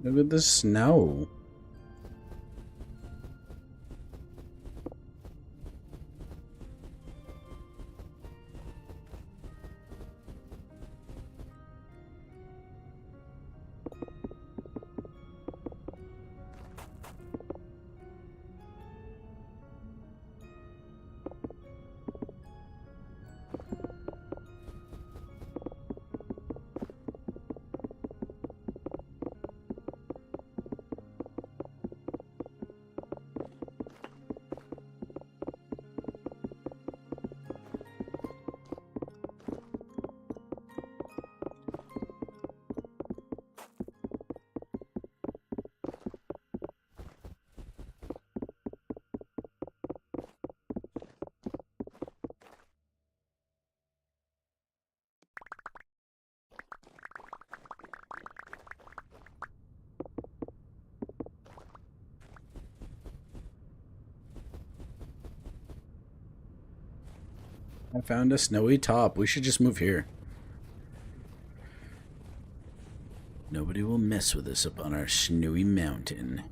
S2: Look at the snow. I found a snowy top. We should just move here. Nobody will mess with us up on our snowy mountain.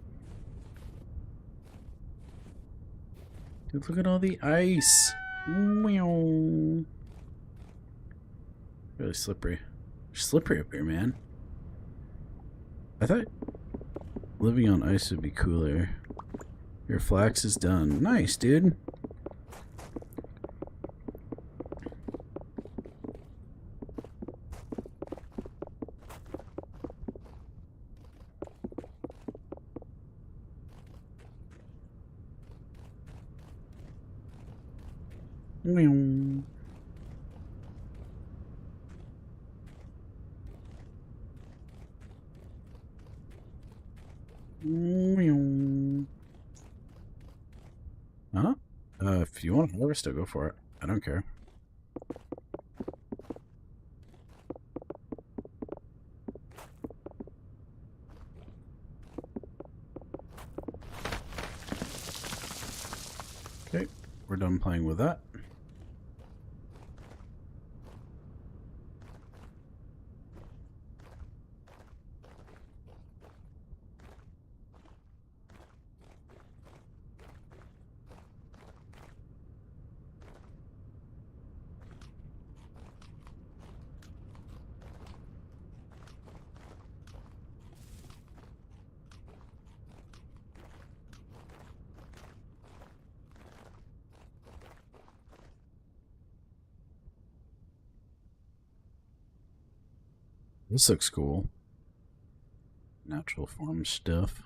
S2: Dude, look at all the ice. Meow. Really slippery. Slippery up here, man. I thought living on ice would be cooler. Your flax is done. Nice, dude. Meow. Meow. Huh? If you want to harvest it, go for it. I don't care. Okay, we're done playing with that. This looks cool. Natural form stuff.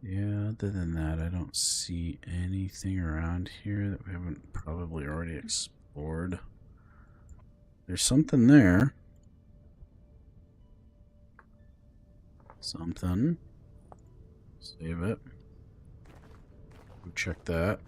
S2: Yeah, other than that, I don't see anything around here that we haven't probably already explored. There's something there. Something. Save it. Go check that.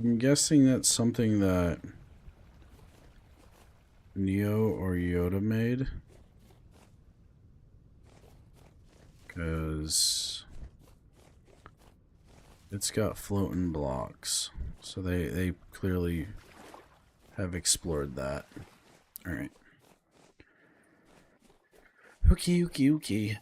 S2: I'm guessing that's something that Neo or Yoda made. Because it's got floating blocks. So they clearly have explored that. Alright. Okay.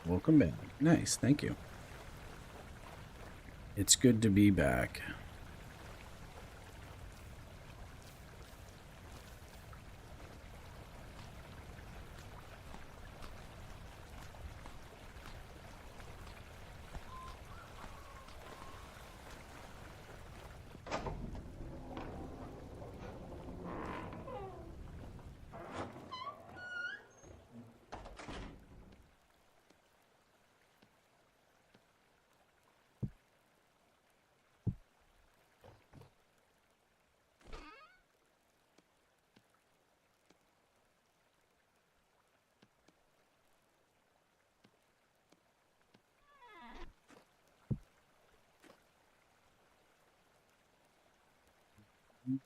S2: Welcome back. Nice, thank you. It's good to be back.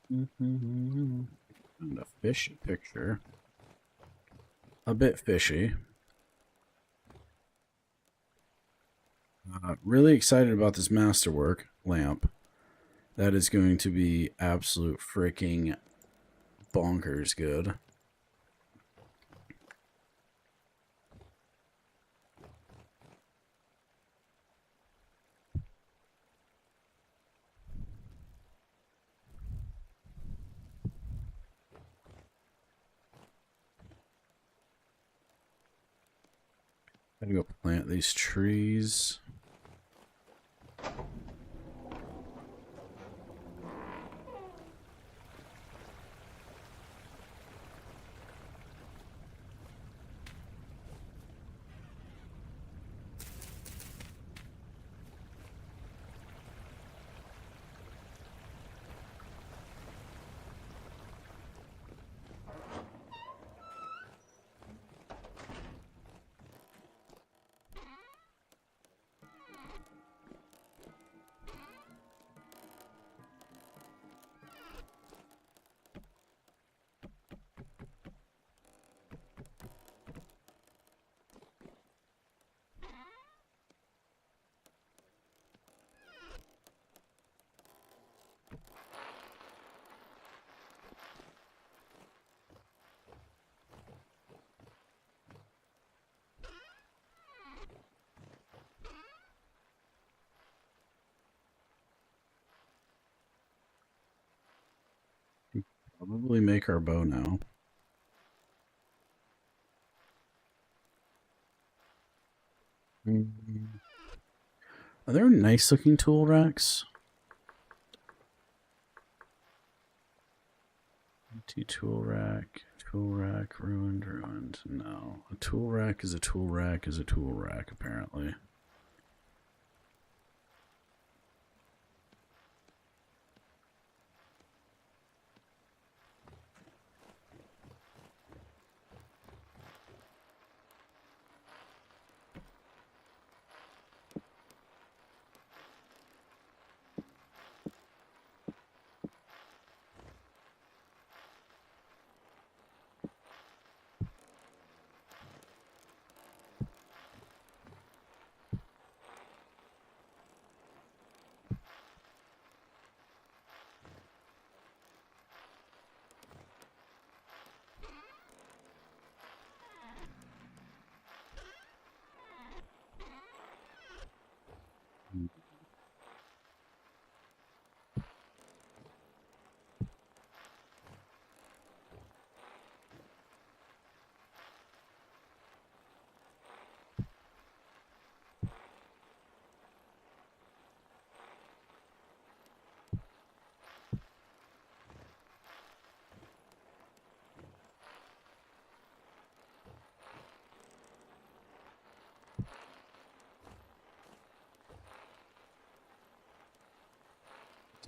S2: And a fishy picture. A bit fishy. Really excited about this masterwork lamp. That is going to be absolute freaking bonkers good. Gotta go plant these trees. Probably make our bow now. Are there nice looking tool racks? Empty tool rack, ruined. No. A tool rack is a tool rack is a tool rack, apparently.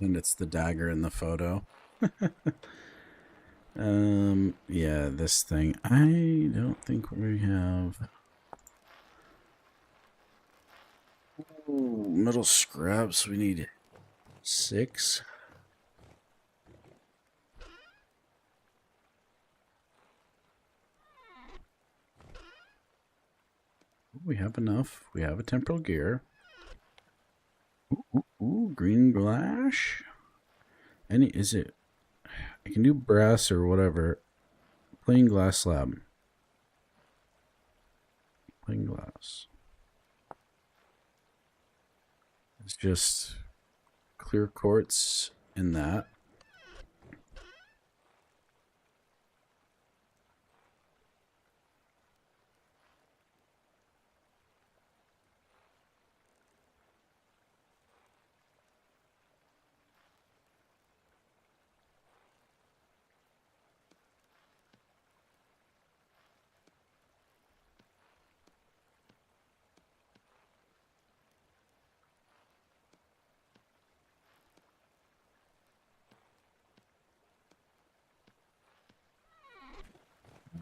S2: And it's the dagger in the photo. Yeah, this thing. I don't think we have. Ooh, metal scraps. We need 6. We have enough. We have a temporal gear. Ooh, green glass. Is it? I can do brass or whatever. Plain glass slab. Plain glass. It's just clear quartz in that.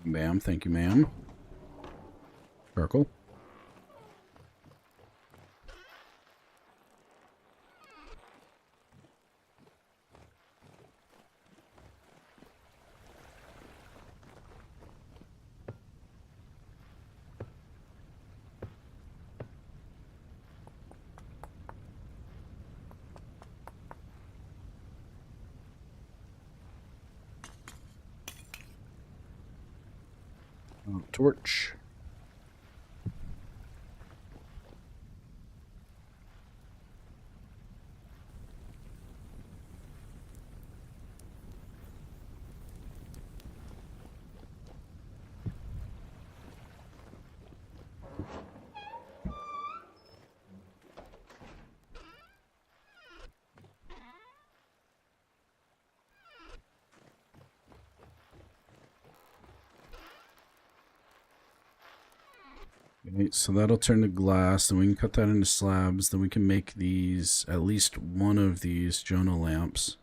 S2: Ma'am, thank you, ma'am. Circle. Torch. Okay, so that'll turn to glass, then we can cut that into slabs, then we can make these, at least one of these Jonah lamps.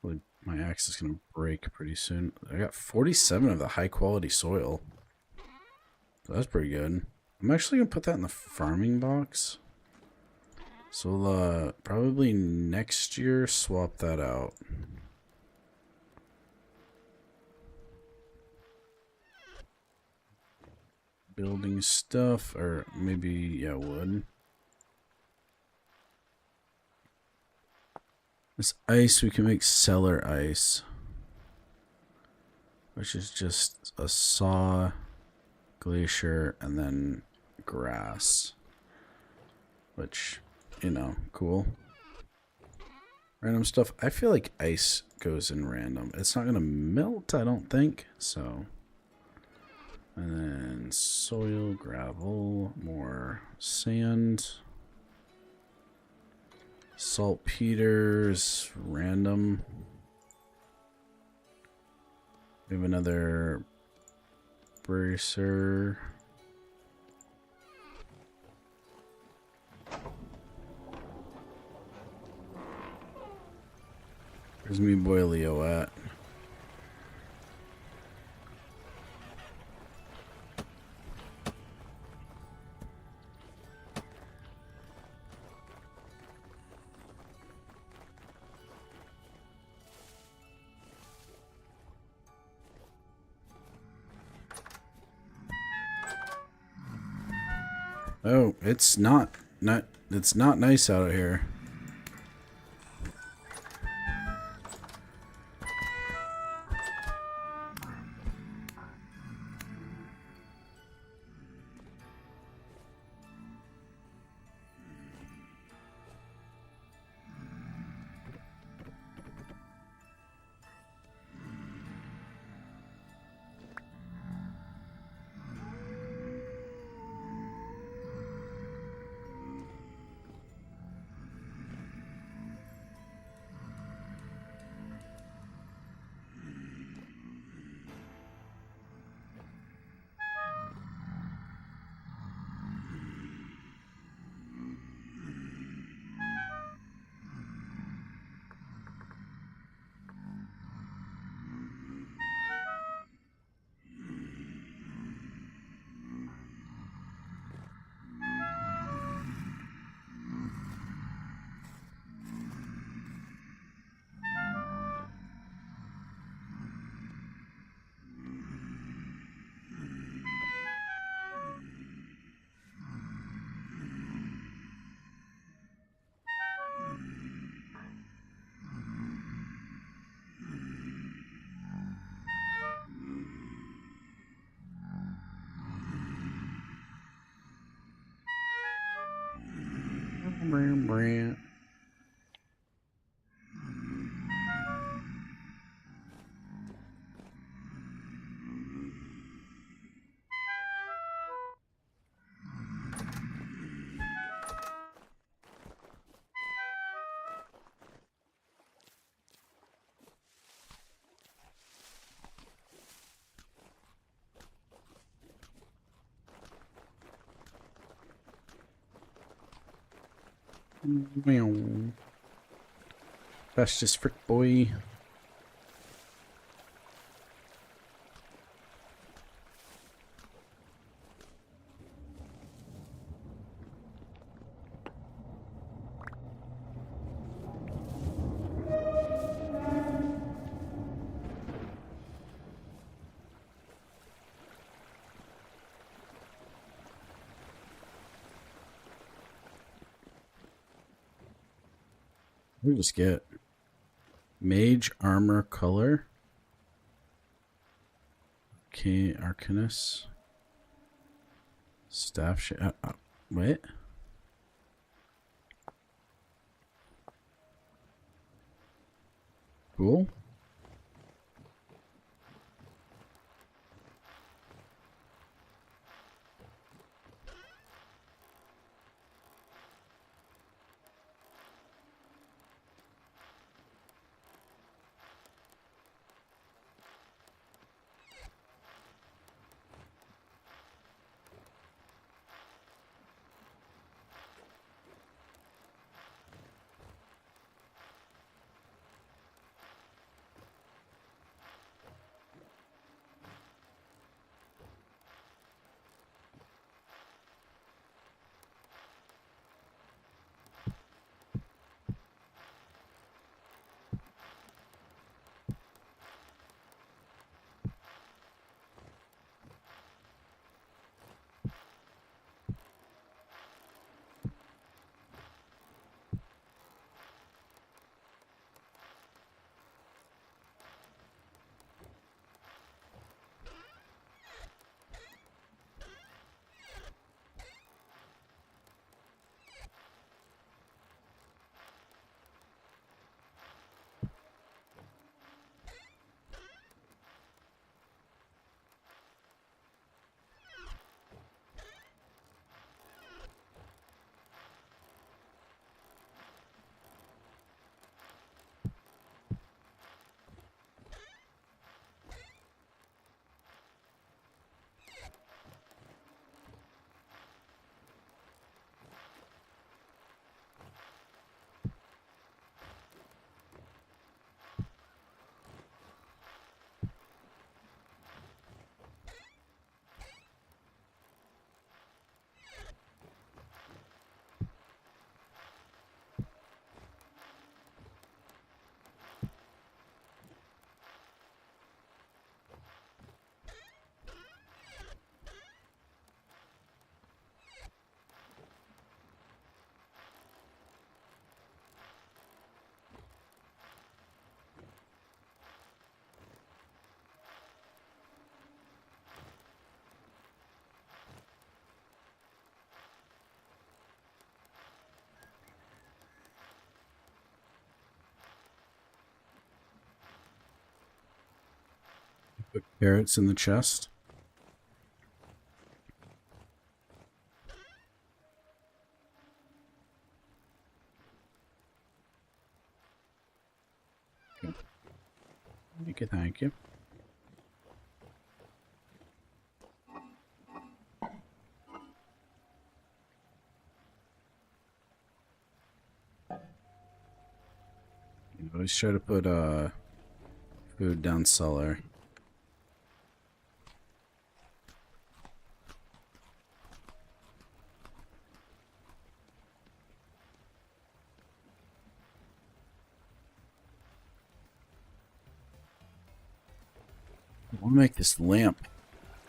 S2: Well, my axe is going to break pretty soon. I got 47 of the high quality soil. So that's pretty good. I'm actually going to put that in the farming box. So we'll probably next year swap that out. Building stuff, or maybe, yeah, wood. This ice, we can make cellar ice, which is just a saw, glacier, and then grass, which, you know, cool. Random stuff. I feel like ice goes in random. It's not gonna melt, I don't think, so. And then soil, gravel, more sand. Saltpeter's random. We have another bracer. Where's me boy Leo at? Oh, it's not nice out here. That's just frick boy. What did I just get? Mage armor color. Okay, Arcanus. Staff wait. Cool. Put carrots in the chest. Okay. Thank you. You always try to put food down cellar. I want to make this lamp.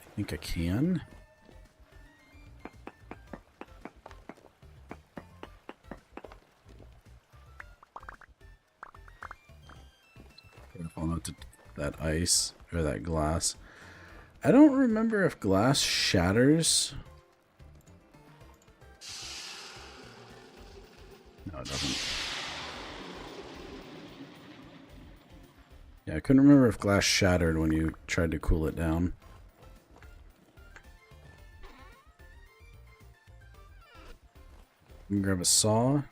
S2: I think I can. Careful not to that ice or that glass. I don't remember if glass shatters. No, it doesn't. Yeah, I couldn't remember if glass shattered when you tried to cool it down. You can grab a saw.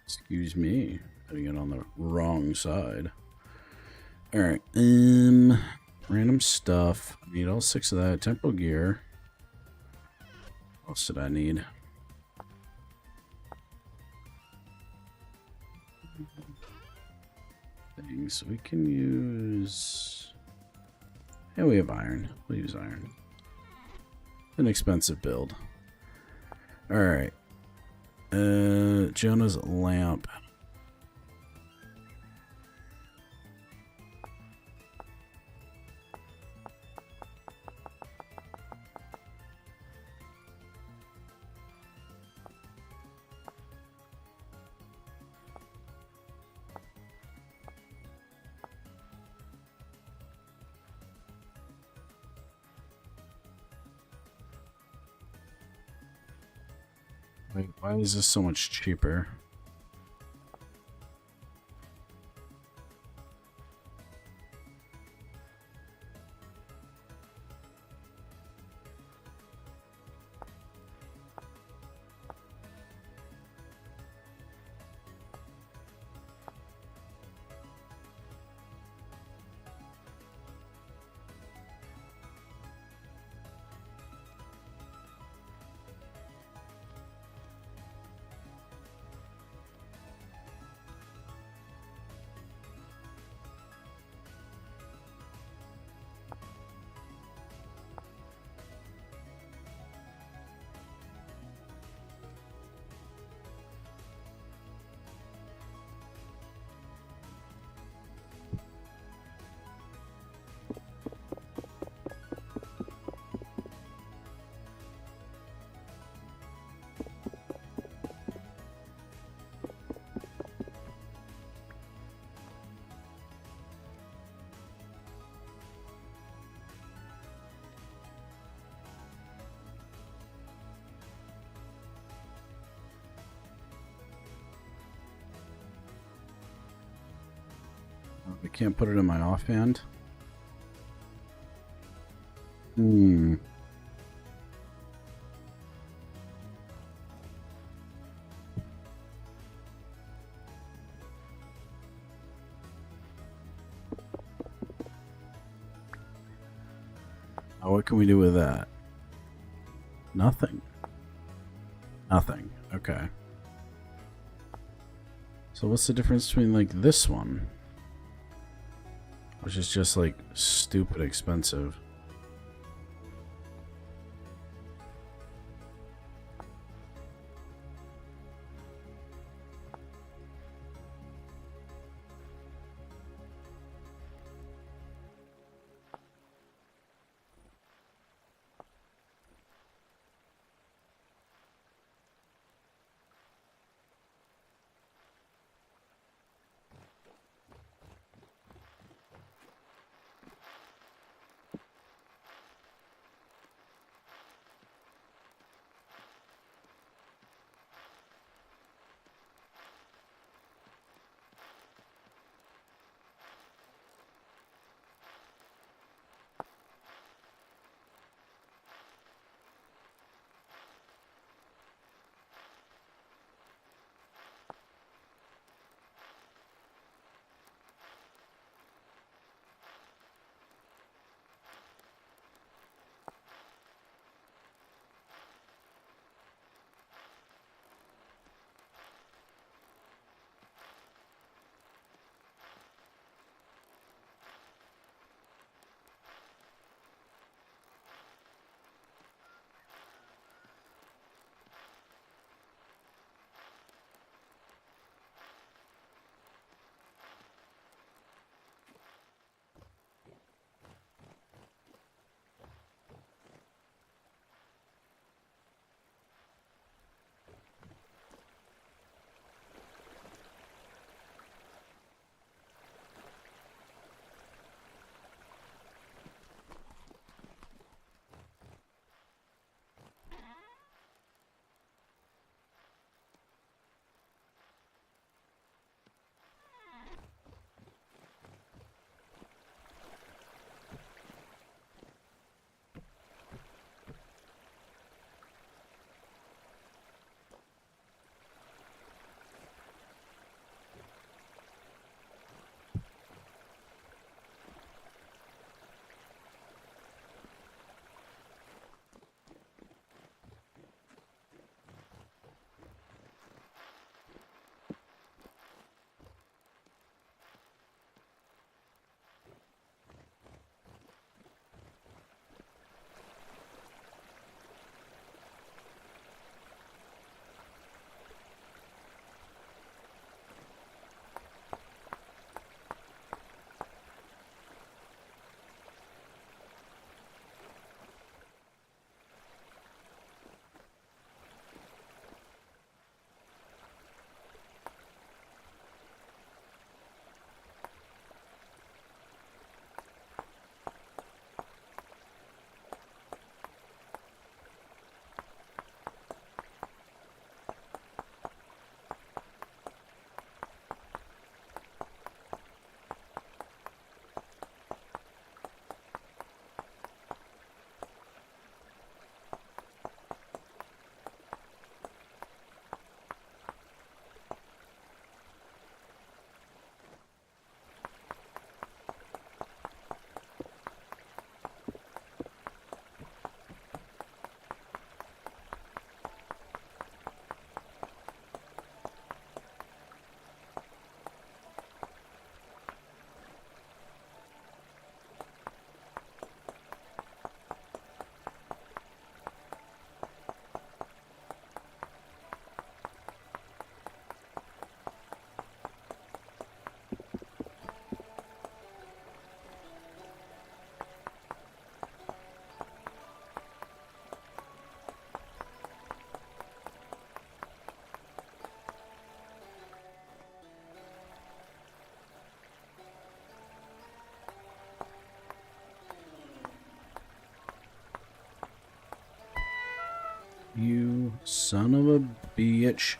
S2: Excuse me, putting it on the wrong side. All right, random stuff. Need all 6 of that. Tempo gear. What else did I need? Things we can use. Yeah, we have iron. We'll use iron. An expensive build. All right. Jonah's lamp. Wait, why is this so much cheaper? I can't put it in my offhand. Hmm. What can we do with that? Nothing. Nothing. Okay. So what's the difference between like this one, which is just like stupid expensive? son of a bitch.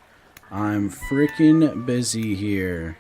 S2: I'm freaking busy here.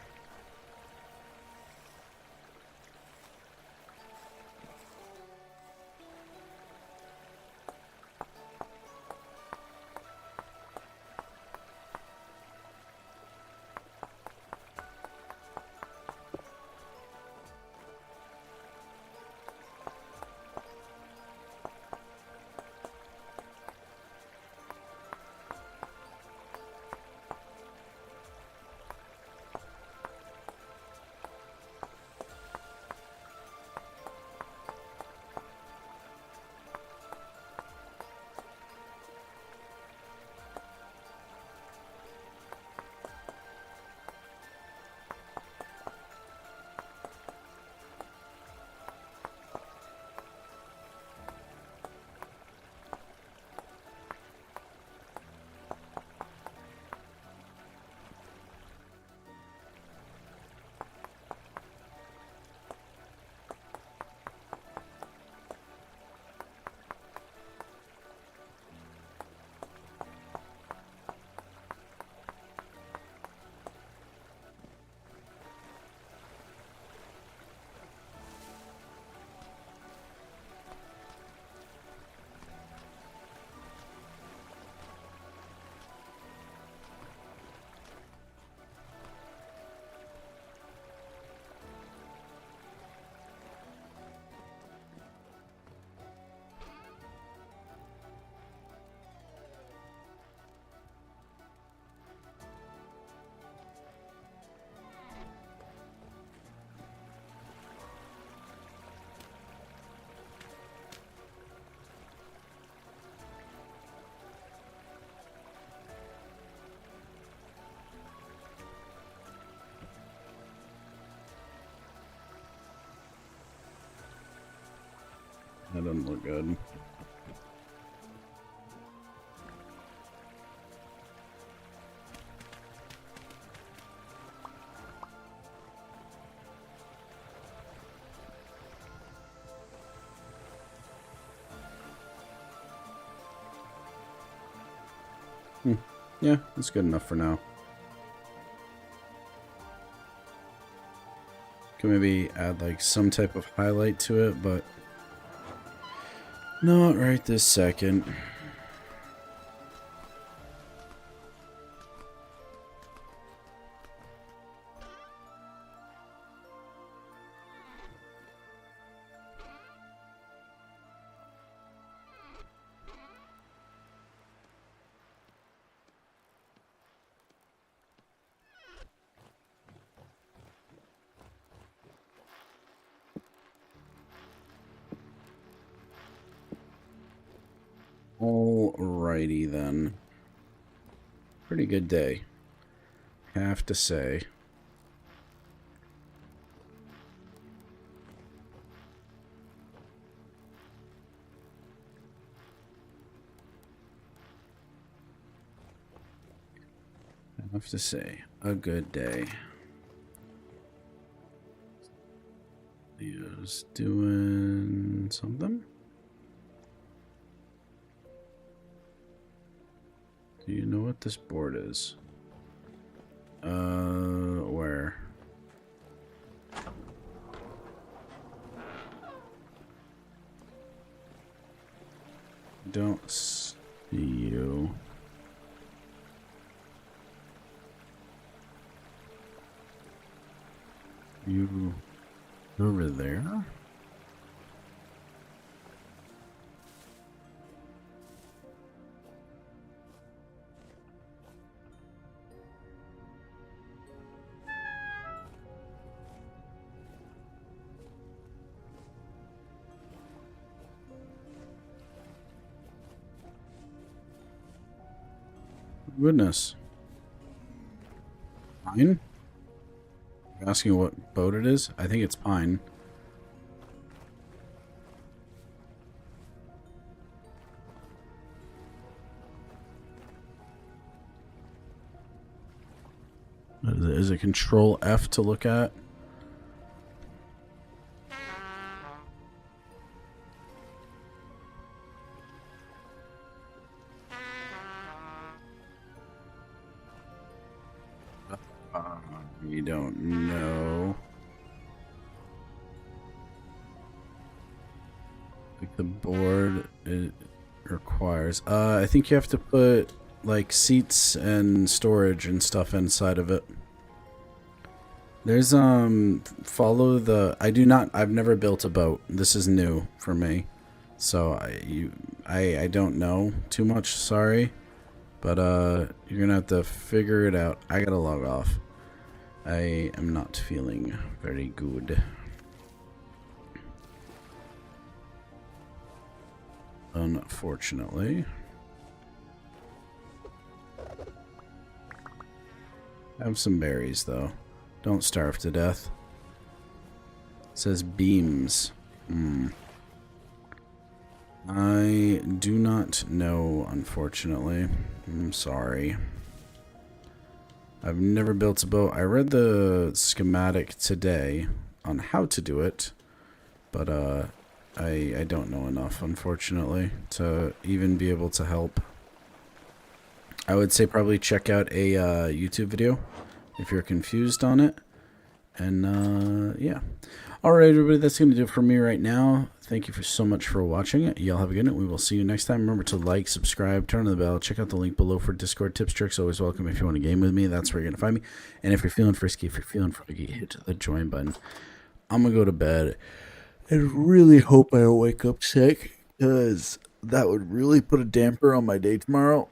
S2: That doesn't look good. Yeah, that's good enough for now. Can maybe add like some type of highlight to it, but not right this second. Alrighty then. Pretty good day, have to say. I have to say, a good day. Leo's doing something. Do you know what this board is? Where? Don't see you. You over there? Goodness. Pine? You're asking what boat it is? I think it's pine. Is it Control F to look at? the board it requires. I think you have to put like seats and storage and stuff inside of it. There's follow the I've never built a boat. This is new for me. So I don't know too much, sorry. But you're gonna have to figure it out. I gotta log off. I am not feeling very good. Unfortunately. Have some berries though. Don't starve to death. It says beams. I do not know, unfortunately. I'm sorry. I've never built a boat. I read the schematic today on how to do it, but I don't know enough, unfortunately, to even be able to help. I would say probably check out a YouTube video if you're confused on it. And yeah. Alright, everybody, that's going to do it for me right now. Thank you so much for watching. Y'all have a good night. We will see you next time. Remember to like, subscribe, turn on the bell. Check out the link below for Discord tips, tricks. Always welcome if you want to game with me. That's where you're going to find me. And if you're feeling frisky, if you're feeling froggy, hit the join button. I'm going to go to bed. I really hope I don't wake up sick, because that would really put a damper on my day tomorrow.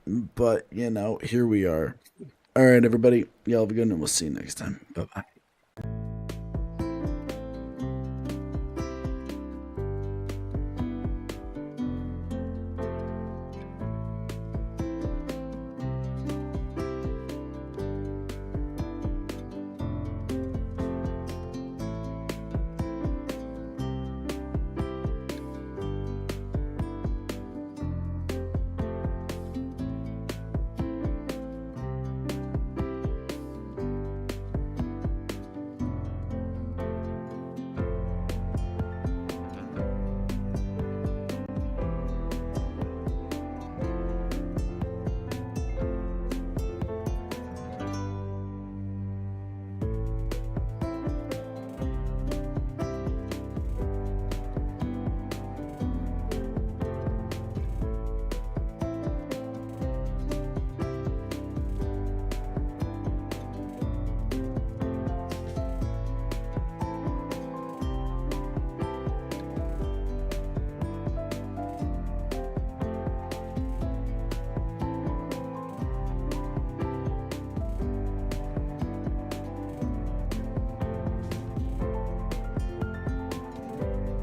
S2: But, you know, here we are. Alright, everybody. Y'all have a good night. We'll see you next time. Bye-bye.